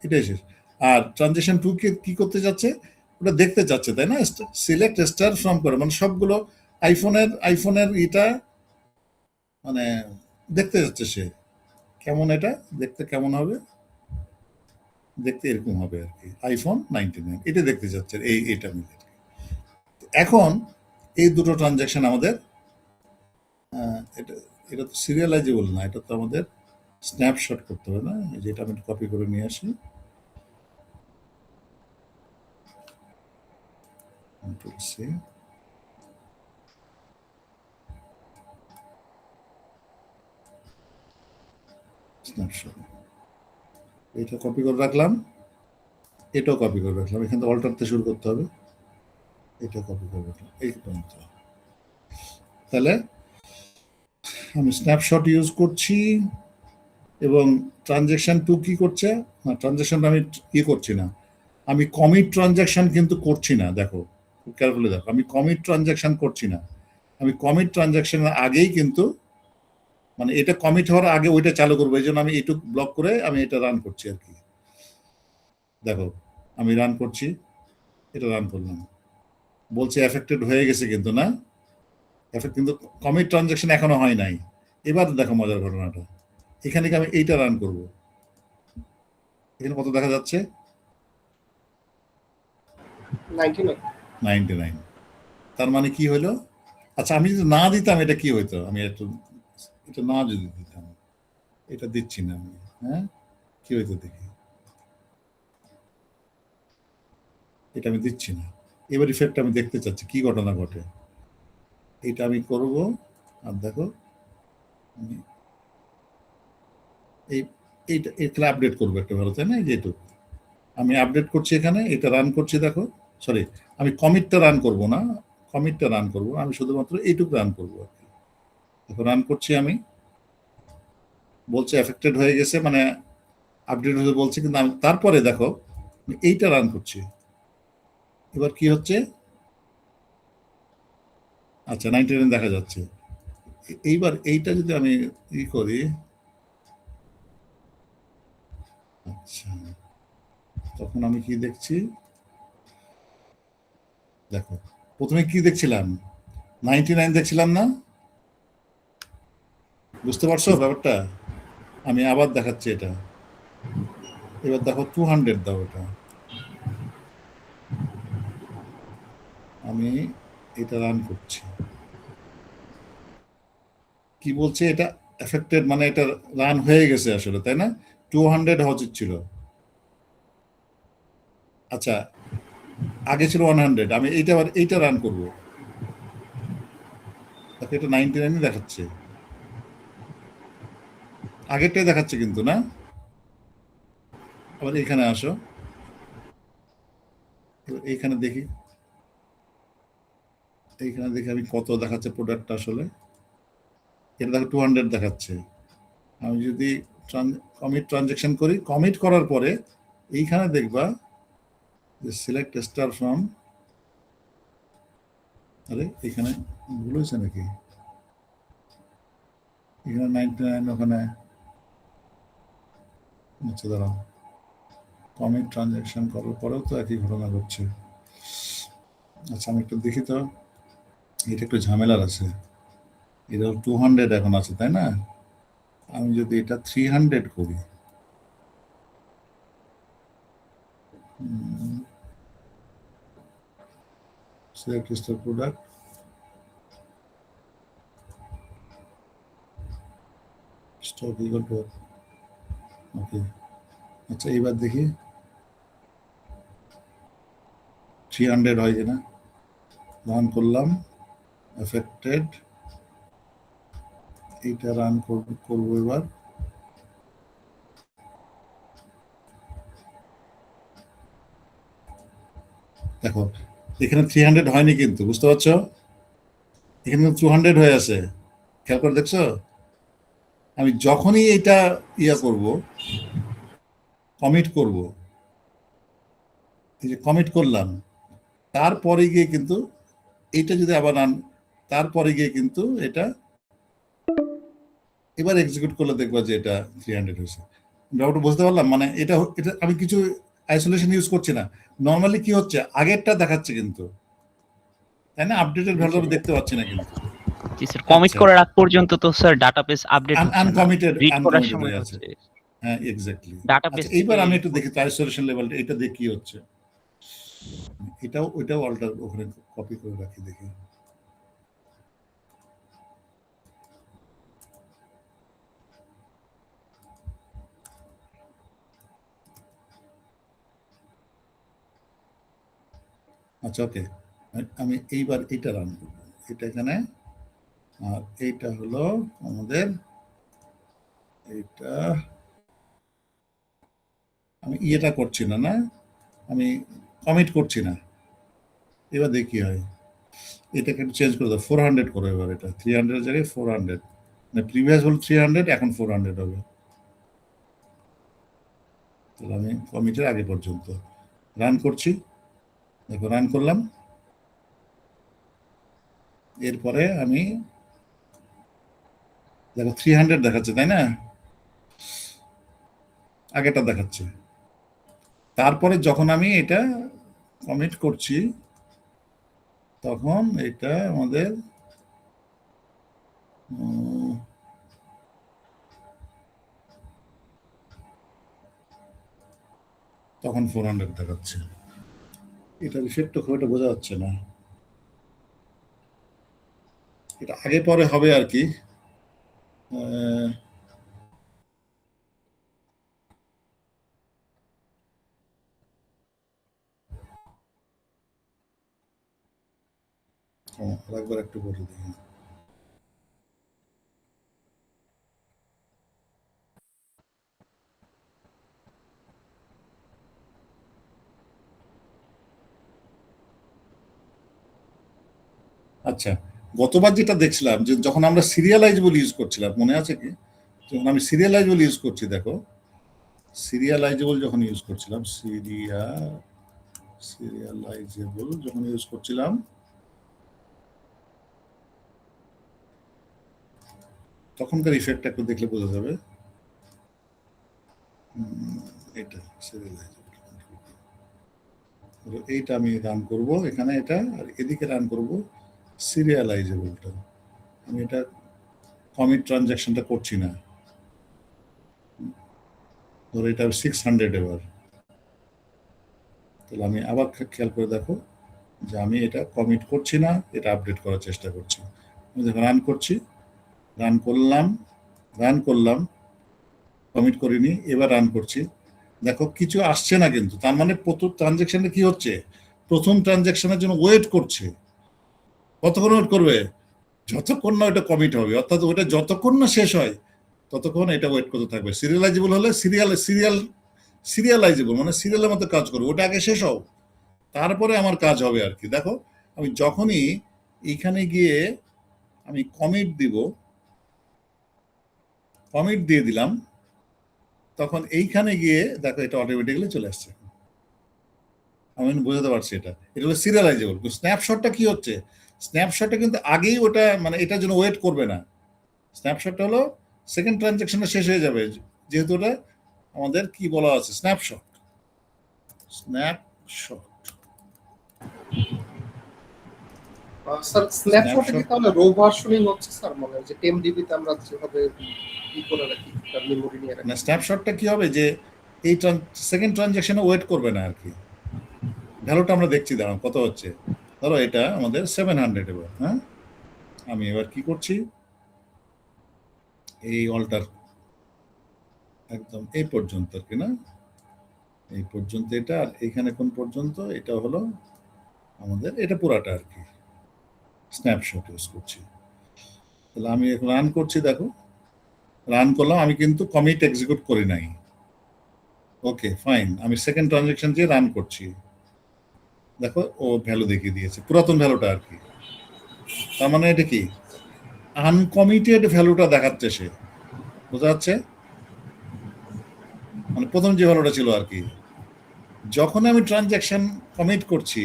এটাই শেষ। আর ট্রানজাকশন 2 কি করতে যাচ্ছে? ওটা দেখতে চাচ্ছে, তাই না? সিলেক্ট স্টার ফ্রম করে, মানে সবগুলো আইফোনের এটা মানে দেখতে যাচ্ছে সে। কেমন এটা দেখতে, কেমন হবে? দেখতে এরকম হবে আর কি, আইফোন 99 এটা দেখতে যাচ্ছে, এইটা মিলে। এখন এই দুটো ট্রানজাকশন আমাদের এটা তো সিরিয়ালাইজেবল না, এটা তো আমাদের স্ন্যাপশট করতে হবে, না? যেটা আমি কপি করে নিয়ে আসি। স্ন্যাপশট, এটা কপি করে রাখলাম, এটাও কপি করে রাখলাম। এখান থেকে অল্টারতে শুরু করতে হবে, এটা কপি করে রাখলাম এই পর্যন্ত। তাহলে আমি স্ন্যাপশট ইউজ করছি, এবং ট্রানজাকশন 2 কি করছে? না, ট্রানজাকশনটা আমি করছি না, আমি কমিট ট্রানজাকশন কিন্তু করছি না। দেখো খুব কেয়ারফুলি দেখো, আমি কমিট ট্রানজাকশন করছি না। আমি কমিট ট্রানজাকশনের আগেই কিন্তু, মানে এটা কমিট হওয়ার আগে ওইটা চালু করবো, এই জন্য আমি এইটুক ব্লক করে আমি এটা রান করছি আর কি। দেখো আমি রান করছি, এটা রান করলাম, বলছে এফেক্টেড হয়ে গেছে, কিন্তু না, কিন্তু কমিট ট্রানজাকশন এখনো হয় নাই। এবার দেখো মজার ঘটনাটা, এখানে আমি এইটা রান করব, এখানে কত দেখা যাচ্ছে? 99। তার মানে কি হলো? আচ্ছা আমি যদি না দিতাম এটা কি হইতো? আমি একটু এটা না যদি দিতাম, এটা দিচ্ছি না আমি, হ্যাঁ কি হইতো দেখি, এটা আমি দিচ্ছি না। এবার ইফেক্ট আমি দেখতে চাচ্ছি কি ঘটনা ঘটে, এটা আমি করব। আর দেখো আমি এইটা আপডেট করবো একটা ভালো, তাই না? যেটুকু আমি আপডেট করছি এখানে, এটা রান করছি, দেখো সরি, আমি কমিটটা রান করব না, কমিটটা রান করব, আমি শুধুমাত্র এইটুকু রান করব আর কি। এখন রান করছি আমি, বলছে এফেক্টেড হয়ে গেছে, মানে আপডেট হতে বলছে, কিন্তু আমি তারপরে দেখো আমি এইটা রান করছি। এবার কি হচ্ছে, আচ্ছা 99 দেখা যাচ্ছে। এইবার এইটা যদি আমি করি, আচ্ছা তখন আমি কি দেখছি, দেখো প্রথমে কি দেখছিলাম, 99 দেখছিলাম না, বুঝতে পারছো ব্যাপারটা? আমি আবার দেখাচ্ছি এটা, এবার দেখো 200 দাও এটা, আমি এটা রান করছি, কি বলছে এটা এফেক্টেড, মানে এটা রান হয়ে গেছে আসলে, তাই না? 200 হওয়া উচিত ছিল। আচ্ছা আগে ছিল 100, আমি এইটা আবার এইটা রান করব, দেখো এটা 99 দেখাচ্ছে, আগেরটাই দেখাচ্ছে কিন্তু না। আবার এখানে আসো, এবার এইখানে দেখি, এইখানে দেখি আমি কত দেখাচ্ছে প্রোডাক্টটা আসলে, এটা দেখো 200 দেখাচ্ছে। আমি যদি কমিট ট্রানজেকশন করি, কমিট করার পরে এইখানে দেখবা যে সিলেক্ট স্টার ফ্রম, আরে এখানে ভুল হয়েছে নাকি, এখানে 99 ওখানে, আচ্ছা দাঁড়াও, কমিট ট্রানজেকশন করার পরেও তো একই ঘটনা ঘটছে। আচ্ছা আমি একটু দেখি তো, এটা একটু ঝামেলার আছে, এটা 200 এখন আছে তাই না, আমি যদি এটা 300 করি, select star product, stock equal to, okay আচ্ছা এইবার দেখি 300 হয় কিনা, রান করলাম, এফেক্টেড, এইটা রান করবো এবার, দেখো এখানে 300 হয়নি কিন্তু, বুঝতে পারছো? এখানে 200 হয়ে আছে, খেয়াল করে দেখছো? আমি যখনই এটা করব, কমিট করব, এই যে কমিট করলাম, তারপরে গিয়ে কিন্তু এইটা যদি আবার রান, তারপরে গিয়ে কিন্তু এটা এবার এক্সিকিউট করলে দেখবা যে এটা 300 হয়েছে। ব্যাপারটা বুঝতে পারলাম, মানে এটা এটা আমি কিছু আইসোলেশন ইউজ করছি না, নর্মালি কি হচ্ছে আগেরটা দেখাচ্ছে কিন্তু, তাই না? আপডেটেড ভ্যালু আমি দেখতে পাচ্ছি না কিন্তু। জি স্যার, কমিট আচ্ছা করার আগ পর্যন্ত তো স্যার ডাটাবেস আপডেট হচ্ছে না, আনকমিটেড, রিড করার আনকমিটেড সময় হয়ে আছে, হচ্ছে হ্যাঁ এক্স্যাক্টলি। ডাটাবেস আচ্ছা থেকে এইবার আমি একটু ইনপুট। দেখি আইসোলেশন লেভেলটা, এটা দেখি কি হচ্ছে, এটাও ওইটাও অল্টার ওখানে কপি করে রাখি দেখি। আচ্ছা ওকে, আমি এইবার এটা রান করবো, এটা এখানে, আর এইটা হলো আমাদের এইটা, আমি ইয়েটা করছি না, না আমি কমিট করছি না, এবার দেখি কি হয়। এটাকে একটু চেঞ্জ করে দাও, 400 করো এবার, এটা 300 এর জায়গায় 400, মানে প্রিভিয়াস হল 300, এখন 400 হবে। তাহলে আমি কমিটের আগে পর্যন্ত রান করছি, দেখো রান করলাম, এরপরে আমি দেখো 300 দেখাচ্ছে তাই না, আগেটা দেখাচ্ছে, তারপরে যখন আমি এটা কমিট করছি তখন এটা আমাদের উম, তখন 400 দেখাচ্ছে, এটা ইফেক্ট খুব একটা বোঝা যাচ্ছে না, এটা আগে পরে হবে আর কি। আহ, আরেকবার একটু বলে দিই। আচ্ছা, গতবার যেটা দেখছিলাম যে যখন আমরা সিরিয়ালাইজেবল ইউজ করছিলাম, মনে আছে কি? যখন আমি সিরিয়ালাইজেবল ইউজ করছি, দেখো সিরিয়ালাইজেবল যখন ইউজ করছিলাম, সিরিয়ালাইজেবল যখন ইউজ করছিলাম, তখনকার ইফেক্টটা একটু দেখলে বোঝা যাবে। এটা সিরিয়ালাইজেবল, এইটা আমি রান করব এখানে, এটা আর এদিকে রান করব সিরিয়ালাইজেবলটা। আমি এটা কমিট ট্রানজাকশনটা করছি না, ধরো এটা 600 এবার। তাহলে আমি আবার খেয়াল করে দেখো যে আমি এটা কমিট করছি না, এটা আপডেট করার চেষ্টা করছি। আমি যখন রান করছি, রান করলাম, কমিট করিনি, এবার রান করছি, দেখো কিছু আসছে না কিন্তু। তার মানে প্রথম ট্রানজাকশনে কি হচ্ছে, প্রথম ট্রানজাকশনের জন্য ওয়েট করছে। কতক্ষণ ওয়েট করবে? যতক্ষণ না ওটা কমিট হবে, অর্থাৎ ওটা যতক্ষণ না শেষ হয় ততক্ষণ এটা ওয়েট করতে থাকবে। সিরিয়ালাইজেবল হলে সিরিয়ালাইজেবল মানে সিরিয়ালের মতো কাজ করবে, ওটা আগে শেষ হোক, তারপরে আমার কাজ হবে আর কি। দেখো আমি যখনই এইখানে গিয়ে আমি কমিট দিয়ে দিলাম, তখন এইখানে গিয়ে দেখো এটা অটোমেটিক্যালি চলে আসছে। আমি বোঝাতে পারছি, এটা হলো সিরিয়ালাইজেবল। স্ন্যাপশটটা কি হচ্ছে, স্ন্যাপশটটা কিন্তু আগেই ওটা মানে এটার জন্য ওয়েট করবে না। স্ন্যাপশটটা হলো সেকেন্ড ট্রানজাকশনটা শেষ হয়ে যাবে, যেহেতু ওটা আমাদের কি বলা আছে, স্ন্যাপশট। স্যার স্ন্যাপশটে কি তাহলে রো ভার্সনিং হচ্ছে স্যার? মানে যে টেমডিবি তে আমরা যেভাবে কি করে রাখি তার মেমরি নিয়ে রাখি, না স্ন্যাপশটটা কি হবে যে এই সেকেন্ড ট্রানজাকশনে ওয়েট করবে না আর কি। ভ্যালুটা আমরা দেখছি, দাঁড়ান কত হচ্ছে, ধরো এটা আমাদের 700 এবার। হ্যাঁ, আমি এবার কি করছি, এই অল্টার একদম এই পর্যন্ত আর কি, না এই পর্যন্ত এটা, আর এখানে কোন পর্যন্ত, এটা হলো আমাদের এটা পুরাটা আর কি স্ন্যাপশট ইউজ করছি। তাহলে আমি এখন রান করছি, দেখো রান করলাম, আমি কিন্তু কমিট এক্সিকিউট করি নাই। ওকে ফাইন, আমি সেকেন্ড ট্রানজাকশন দিয়ে রান করছি, দেখো ও ভ্যালু দেখিয়ে দিয়েছে, পুরাতন ভ্যালুটা আর কি। তার মানে এটা কি আনকমিটেড ভ্যালুটা দেখাচ্ছে সে, বোঝা যাচ্ছে? মানে প্রথম যে ভ্যালুটা ছিল আর কি, যখন আমি ট্রানজাকশন কমিট করছি,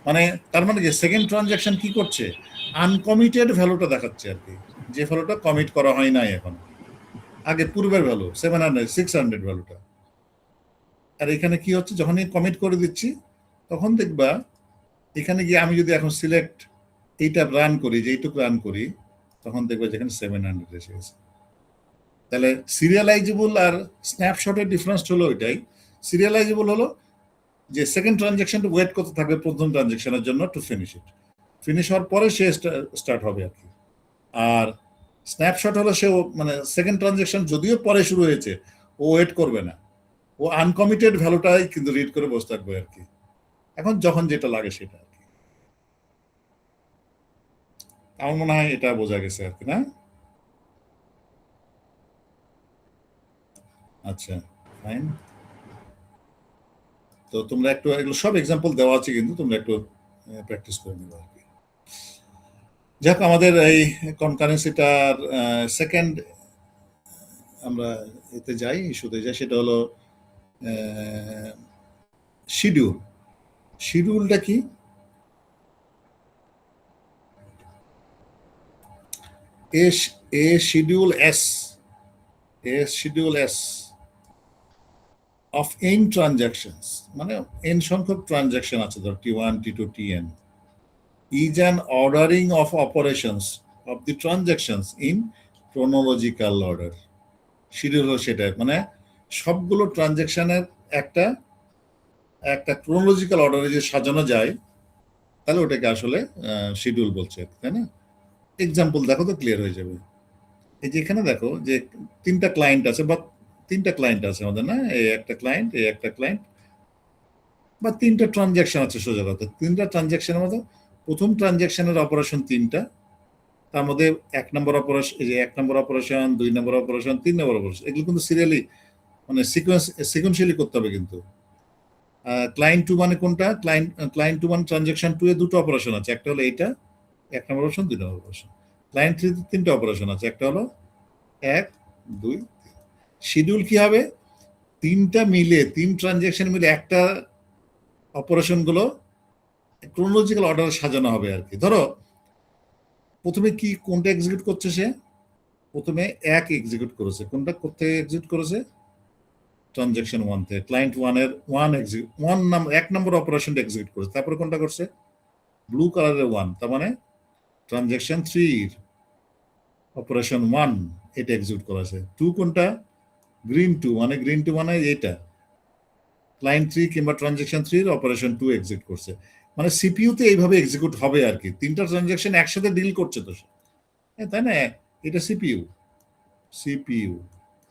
মানে তার মানে কি সেকেন্ড ট্রানজাকশন কি করছে, আনকমিটেড ভ্যালুটা দেখাচ্ছে আর কি, যে ভ্যালুটা কমিট করা হয় নাই এখন, আগে পূর্বের ভ্যালু 600 ভ্যালুটা। আর এখানে কি হচ্ছে, যখন কমিট করে দিচ্ছি তখন দেখবা এখানে গিয়ে আমি যদি এখন সিলেক্ট এইটা রান করি, যে এইটুকু রান করি, তখন দেখবে যেখানে 700 এসে গেছে। তাহলে সিরিয়ালাইজেবল আর স্ন্যাপশটের ডিফারেন্স হলো এটাই। সিরিয়ালাইজেবল হলো যে সেকেন্ড ট্রানজাকশনটা ওয়েট করতে থাকবে প্রথম ট্রানজাকশনের জন্য টু ফিনিশ হওয়ার পরে সে স্টার্ট হবে আর কি। আর স্ন্যাপশট হলো সে মানে সেকেন্ড ট্রানজাকশন যদিও পরে শুরু হয়েছে, ও ওয়েট করবে না, ও আনকমিটেড ভ্যালুটাই কিন্তু রিড করে বসে থাকবে আর কি, এখন যখন যেটা লাগে সেটা আর কি। আমার মনে হয় এটা বোঝা গেছে আর কি, না? আচ্ছা ফাইন, তো তোমরা একটু এগুলো সব এক্সাম্পল দেওয়া আছে, কিন্তু তোমরা একটু প্র্যাকটিস করে নেবে আর কি। যাক, আমাদের এই কনকারেন্সিটার সেকেন্ড আমরা এতে যাই, ইস্যুতে যাই, সেটা হলো শিডিউল। শিডিউলটা কি? A schedule S of n transactions, মানে n সংখ্যক ট্রানজাকশন আছে, ধর T1 T2 Tn, is an ordering of operations of the transactions in chronological order. Schedule হলো সেটা, মানে সবগুলো ট্রানজাকশনের একটা ক্রোনোলজিক্যাল অর্ডারে যে সাজানো যায়, তাহলে ওটাকে আসলে শিডিউল বলছে, তাই না? এক্সাম্পল দেখো তো ক্লিয়ার হয়ে যাবে। এই যে এখানে দেখো যে তিনটা ক্লায়েন্ট আছে আমাদের, না এই একটা ক্লায়েন্ট, এই একটা ক্লায়েন্ট, বা তিনটা ট্রানজাকশন আছে সোজা কথা। তিনটা ট্রানজাকশনের মধ্যে প্রথম ট্রানজাকশনের অপারেশন তিনটা, তার মধ্যে 1 নম্বর অপারেশন, এই যে 1 নম্বর অপারেশন, 2 নম্বর অপারেশন, 3 নম্বর অপারেশন, এগুলো কিন্তু সিরিয়ালি মানে সিকোয়েন্সিয়ালি করতে হবে কিন্তু। ক্লায়েন্ট 2 মানে কোনটা, ক্লায়েন্ট 2 মানে ট্রানজাকশন 2 এ দুটো অপারেশন আছে, একটা হলো এইটা, এক নম্বর অপারেশন, 2 নম্বর অপারেশন। লাইন 3 তে 3টা অপারেশন আছে, একটা হলো 1 2 3। শিডিউল কি হবে? 3টা মিলে 3 ট্রানজ্যাকশন মিলে একটা অপারেশন গুলো ক্রোনোলজিক্যাল অর্ডারে সাজানো হবে আর কি। ধরো প্রথমে কি কোনটা এক্সিকিউট করছে সে? প্রথমে 1 এক্সিকিউট করেছে। কোনটা করতে এক্সিকিউট করেছে? ট্রানজ্যাকশন 1 থেকে ক্লায়েন্ট 1 এর 1 এক্সিকিউট 1 নাম্বার 1 নম্বর অপারেশনটা এক্সিকিউট করেছে। তারপরে কোনটা করছে? ব্লু কালারের 1, তার মানে ট্রানজ্যাকশন 3 এর অপারেশন 1 এটা এক্সিকিউট করেছে। 2 কোনটা? গ্রিন 2, মানে গ্রিন 2 মানে এটা ক্লায়েন্ট 3 কিংবা ট্রানজ্যাকশন 3 এর অপারেশন 2 এক্সিকিউট করছে। মানে সিপিইউ তে এইভাবে এক্সিকিউট হবে আর কি। 3টা ট্রানজ্যাকশন একসাথে ডিল করছে তো সে, তাই না? এটা সিপিইউ। সিপিইউ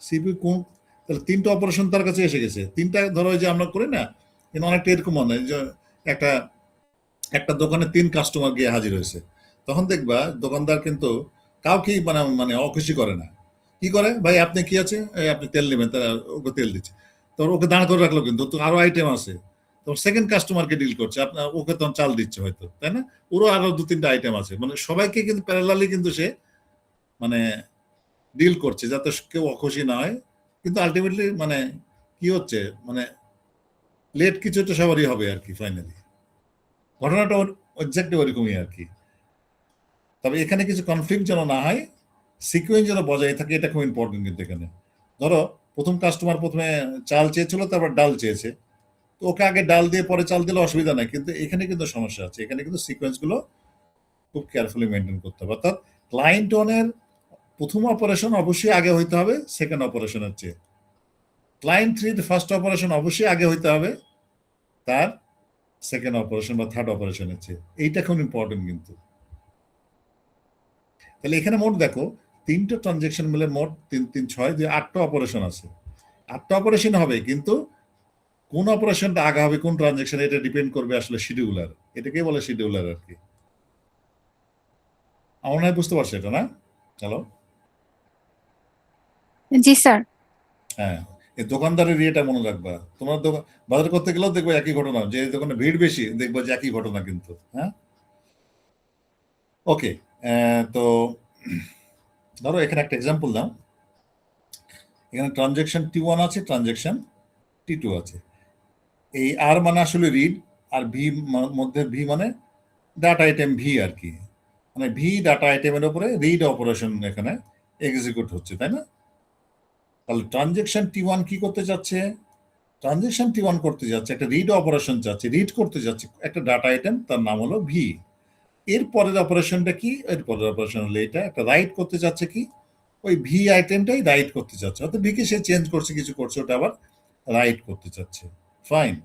সিপিইউ কোন, তাহলে 3টা অপারেশন তার কাছে এসে গেছে। 3টা ধরো যে আমরা করি না, কিন্তু অনেকটা এরকম মনে হয় যে একটা একটা দোকানে 3 কাস্টমার গিয়ে হাজির হয়েছে, তখন দেখবা দোকানদার কিন্তু কাউকে মানে মানে অখুশি করে না। কি করে? ভাই আপনি কি আছে? এই আপনি তেল নেবেন, তা ওকে তেল দিচ্ছে। তো ওকে দাঁড় করে রাখলো, কিন্তু তো আরো আইটেম আছে। তো সেকেন্ড কাস্টমারকে ডিল করছে, আপনার ওকে তখন চাল দিচ্ছে হয়তো, তাই না? ওরও আরো 2-3টা আইটেম আছে, মানে সবাইকে কিন্তু প্যারালালি কিন্তু সে মানে ডিল করছে যাতে কেউ অখুশি না হয়। কিন্তু আলটিমেটলি মানে কি হচ্ছে, মানে লেট কিছু একটা সবারই হবে আর কি। ফাইনালি ঘটনাটা এক্স্যাক্টলি ওরকমই আর কি। তবে এখানে কিছু কনফ্লিক্ট যেন না হয়, সিকুয়েন্স যেন বজায় থাকে, এটা খুব ইম্পর্টেন্ট। কিন্তু এখানে ধরো প্রথম কাস্টমার প্রথমে চাল চেয়েছিল, তারপর ডাল চেয়েছে, তো ওকে আগে ডাল দিয়ে পরে চাল দিলে অসুবিধা নাই, কিন্তু এখানে কিন্তু সমস্যা আছে। এখানে কিন্তু সিকোয়েন্স গুলো খুব কেয়ারফুলি মেনটেন করতে হবে। অর্থাৎ ক্লায়েন্ট ওয়ানের প্রথম অপারেশন অবশ্যই আগে হইতে হবে সেকেন্ড অপারেশনের চেয়ে। ক্লায়েন্ট 3 এর ফার্স্ট অপারেশন অবশ্যই আগে হইতে হবে তার সেকেন্ড অপারেশন বা থার্ড অপারেশনের চেয়ে। এইটা খুব ইম্পর্টেন্ট কিন্তু। তাহলে এখানে মোট দেখো 3টা ট্রানজ্যাকশন মিলে মোট 3 3 6 যে 8টা অপারেশন আছে। 8টা অপারেশন হবে, কিন্তু কোন অপারেশনটা আগে হবে কোন ট্রানজ্যাকশন, এটা ডিপেন্ড করবে আসলে শিডিউলার। এটাকে বলে শিডিউলার আর কি। আমার মনে হয় বুঝতে পারছো এটা, না? হ্যালো? জি স্যার। হ্যাঁ, এই দোকানদারের ইয়েটা মনে রাখবা। তোমার দোকান বাজার করতে গেলেও দেখবো একই ঘটনা, যে দোকানে ভিড় বেশি দেখবো যে একই ঘটনা কিন্তু। হ্যাঁ, ওকে। তো ধরো এখানে একটা এক্সাম্পল দাও। এখানে ট্রানজ্যাকশন T1 আছে, ট্রানজ্যাকশন T2 আছে। এই আর মানে আসলে রিড, আর ভি মধ্যে ভি মানে ডাটা আইটেম ভি আর কি। মানে ভি ডাটা আইটেমের উপরে রিড অপারেশন এখানে এক্সিকিউট হচ্ছে, তাই না? তাহলে ট্রানজ্যাকশন T1 কি করতে যাচ্ছে? ট্রানজ্যাকশন T1 করতে যাচ্ছে একটা রিড অপারেশন, যাচ্ছে রিড করতে যাচ্ছে একটা ডাটা আইটেম, তার নাম হলো ভি। এর পরের অপারেশনটা কি? এর পরের অপারেশন হলো এটা, একটা রাইট করতে যাচ্ছে কি? ওই ভি আইটেমটাই রাইট করতে যাচ্ছে। অর্থাৎ ভিকে সে চেঞ্জ করছে, কিছু করছে, ওটা আবার রাইট করতে যাচ্ছে। ফাইন।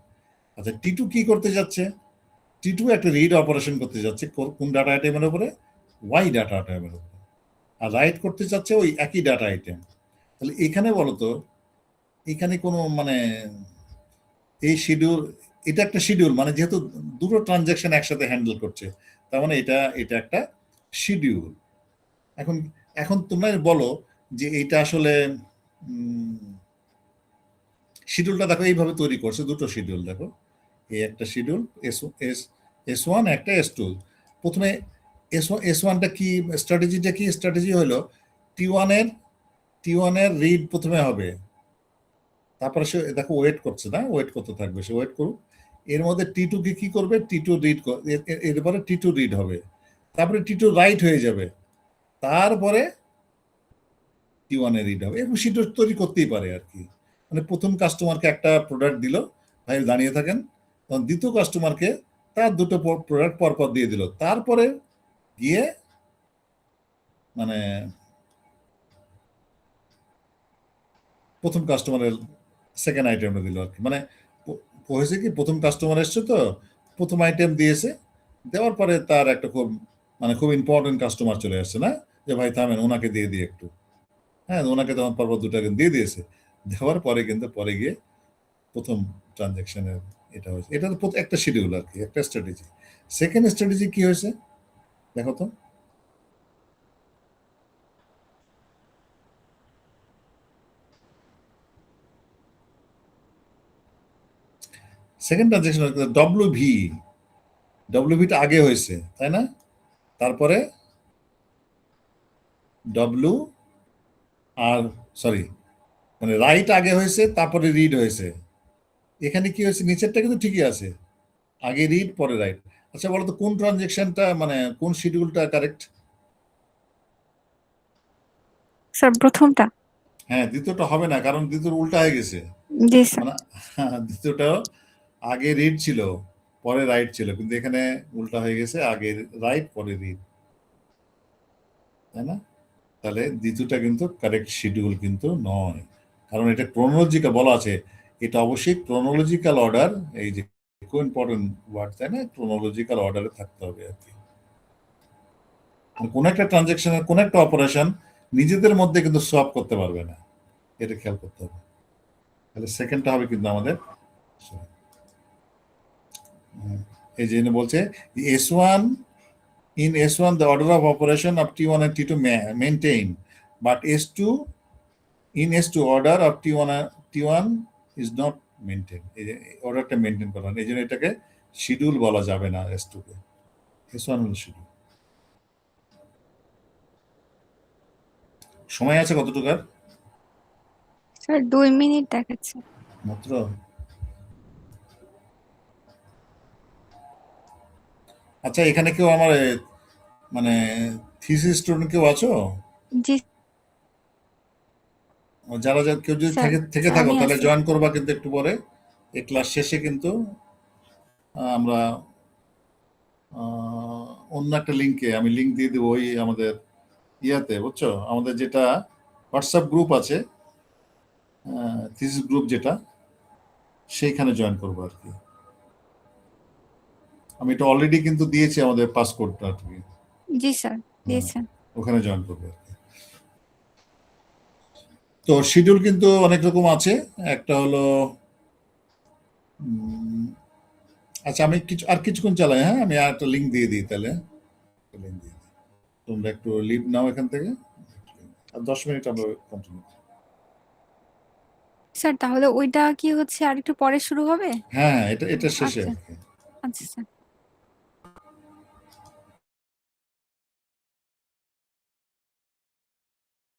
আচ্ছা, T2 কি করতে যাচ্ছে? T2 একটা রিড অপারেশন করতে যাচ্ছে কোন ডাটা আইটেমের উপরে? ওয়াই ডাটা আইটেমের উপরে। আর রাইট করতে যাচ্ছে ওই একই ডাটা আইটেম। তাহলে এখানে বলতো এখানে কোনো মানে এই শিডিউল, এটা একটা শিডিউল, মানে যেহেতু দুটো ট্রানজ্যাকশন একসাথে হ্যান্ডেল করছে, তার মানে এটা এটা একটা শিডিউল। এখন এখন তোমরা বলো যে এটা আসলে শিডিউলটা দেখো এইভাবে তৈরি করছে, দুটো শিডিউল দেখো। এই একটা schedule S S S one, একটা S2। প্রথমে S1টা কি স্ট্র্যাটেজিটা, কি স্ট্র্যাটেজি হলো T1 এর রিড প্রথমে হবে, তারপরে সে দেখো ওয়েট করছে, না ওয়েট করতে থাকবে, সে ওয়েট করুক। এর মধ্যে T2 কে কি করবে? T2 রিড, এরপরে T2 রিড হবে, তারপরে T2 রাইট হয়ে যাবে, তারপরে T1 এ রিড হবে। এরকম শিডিউল তৈরি করতেই পারে আর কি। মানে প্রথম কাস্টমারকে একটা প্রোডাক্ট দিল, ভাই দাঁড়িয়ে থাকেন, তখন দ্বিতীয় কাস্টমারকে তার দুটো প্রোডাক্ট পরপর দিয়ে দিল, তারপরে গিয়ে মানে প্রথম কাস্টমারের সেকেন্ড আইটেমটা দিল আর কি। মানে হয়েছে কি, প্রথম কাস্টমার এসছে, তো প্রথম আইটেম দিয়েছে, দেওয়ার পরে তার একটা খুব মানে খুব ইম্পর্টেন্ট কাস্টমার চলে আসছে, না যে ভাই থামেন ওনাকে দিয়ে দিই একটু। হ্যাঁ, ওনাকে তখন পরপর দুটো দিয়ে দিয়েছে। দেওয়ার পরে কিন্তু পরে গিয়ে প্রথম ট্রানজ্যাকশনের এটা হয়েছে। এটা তো একটা শিডিউল আর কি, একটা স্ট্র্যাটেজি। সেকেন্ড স্ট্র্যাটেজি কি হয়েছে দেখো তো। সেকেন্ড ট্রানজ্যাকশন ডব্লিউ ভিটা আগে হয়েছে, তাই না? তারপরে ডব্লু আর সরি মানে রাইট আগে হয়েছে তারপরে রিড হয়েছে। এখানে কি হয়েছে, নিচেরটা কিন্তু ঠিকই আছে, আগে রিড পরে রাইট। আচ্ছা বলো তো কোন ট্রানজেকশনটা মানে কোন শিডিউলটা কারেক্ট? স্যার প্রথমটা। হ্যাঁ, দ্বিতীয়টা হবে না, কারণ দ্বিতীয় উল্টা হয়ে গেছে। জি স্যার। মানে দ্বিতীয়টা আগে রিড ছিল পরে রাইট ছিল, কিন্তু এখানে উল্টা হয়ে গেছে, আগে রাইট পরে রিড, তাই না? তাহলে দ্বিতীয়টা কিন্তু কারেক্ট শিডিউল কিন্তু নয়, কারণ এটা ক্রোনোলজিক্যাল বলা আছে, এটা অবশ্যই ক্রোনোলজিক্যাল অর্ডার, এই যে খুব ইম্পর্টেন্ট ওয়ার্ড, তাই না? ক্রোনোলজিক্যাল অর্ডারে থাকতে হবে আর কি। কোন একটা ট্রানজাকশনের কোন একটা অপারেশন নিজেদের মধ্যে কিন্তু সোয়াপ করতে পারবে না, এটা খেয়াল করতে হবে। তাহলে সেকেন্ডটা হবে কিন্তু আমাদের, এই যে বলছে S1 in S1 the order of operation of T1 and T2 maintain, but S2 in S2 order of T1 is not maintained, এই যে অর্ডারটা মেইনটেইন করা এই জন্য এটাকে শিডিউল বলা যাবে না S2 কে, S1 হলো শিডিউল। সময় আছে কতটুকু আর? স্যার 2 মিনিট দেখাচ্ছে মাত্র। আচ্ছা এখানে কেউ আমার মানে থিসিস স্টুডেন্ট কেউ আছো? জি যারা কেউ যদি স্যার, থেকে থাকো আমি তাহলে আছি। জয়েন করবা কিন্তু একটু পরে, এই ক্লাস শেষে কিন্তু আমরা অন্য একটা লিঙ্কে আমি লিঙ্ক দিয়ে দেবো, ওই আমাদের ইয়াতে, বুঝছো, আমাদের যেটা হোয়াটসঅ্যাপ গ্রুপ আছে থিসিস গ্রুপ যেটা, সেইখানে জয়েন করবো আর কি। আমি এটা অলরেডি কিন্তু দিয়েছি আমাদের পাসকোডটা আর কি, জি স্যার দিয়েছেন। ওখানে জয়েন করবে আর কি। তো শিডিউল কিন্তু অনেক রকম আছে, একটা হলো আচ্ছা আমি কিছুক্ষণ চালাই, হ্যাঁ আমি আর একটা লিঙ্ক দিয়ে দিই, তাহলে লিঙ্ক দিয়ে দিই, তোমরা একটু লিভ নাও এখান থেকে, আর 10 মিনিট আমরা কন্টিনিউ। স্যার তাহলে ওইটা কি হচ্ছে আর একটু পরে শুরু হবে? হ্যাঁ এটা শেষে আচ্ছা আর কি। আচ্ছা স্যার।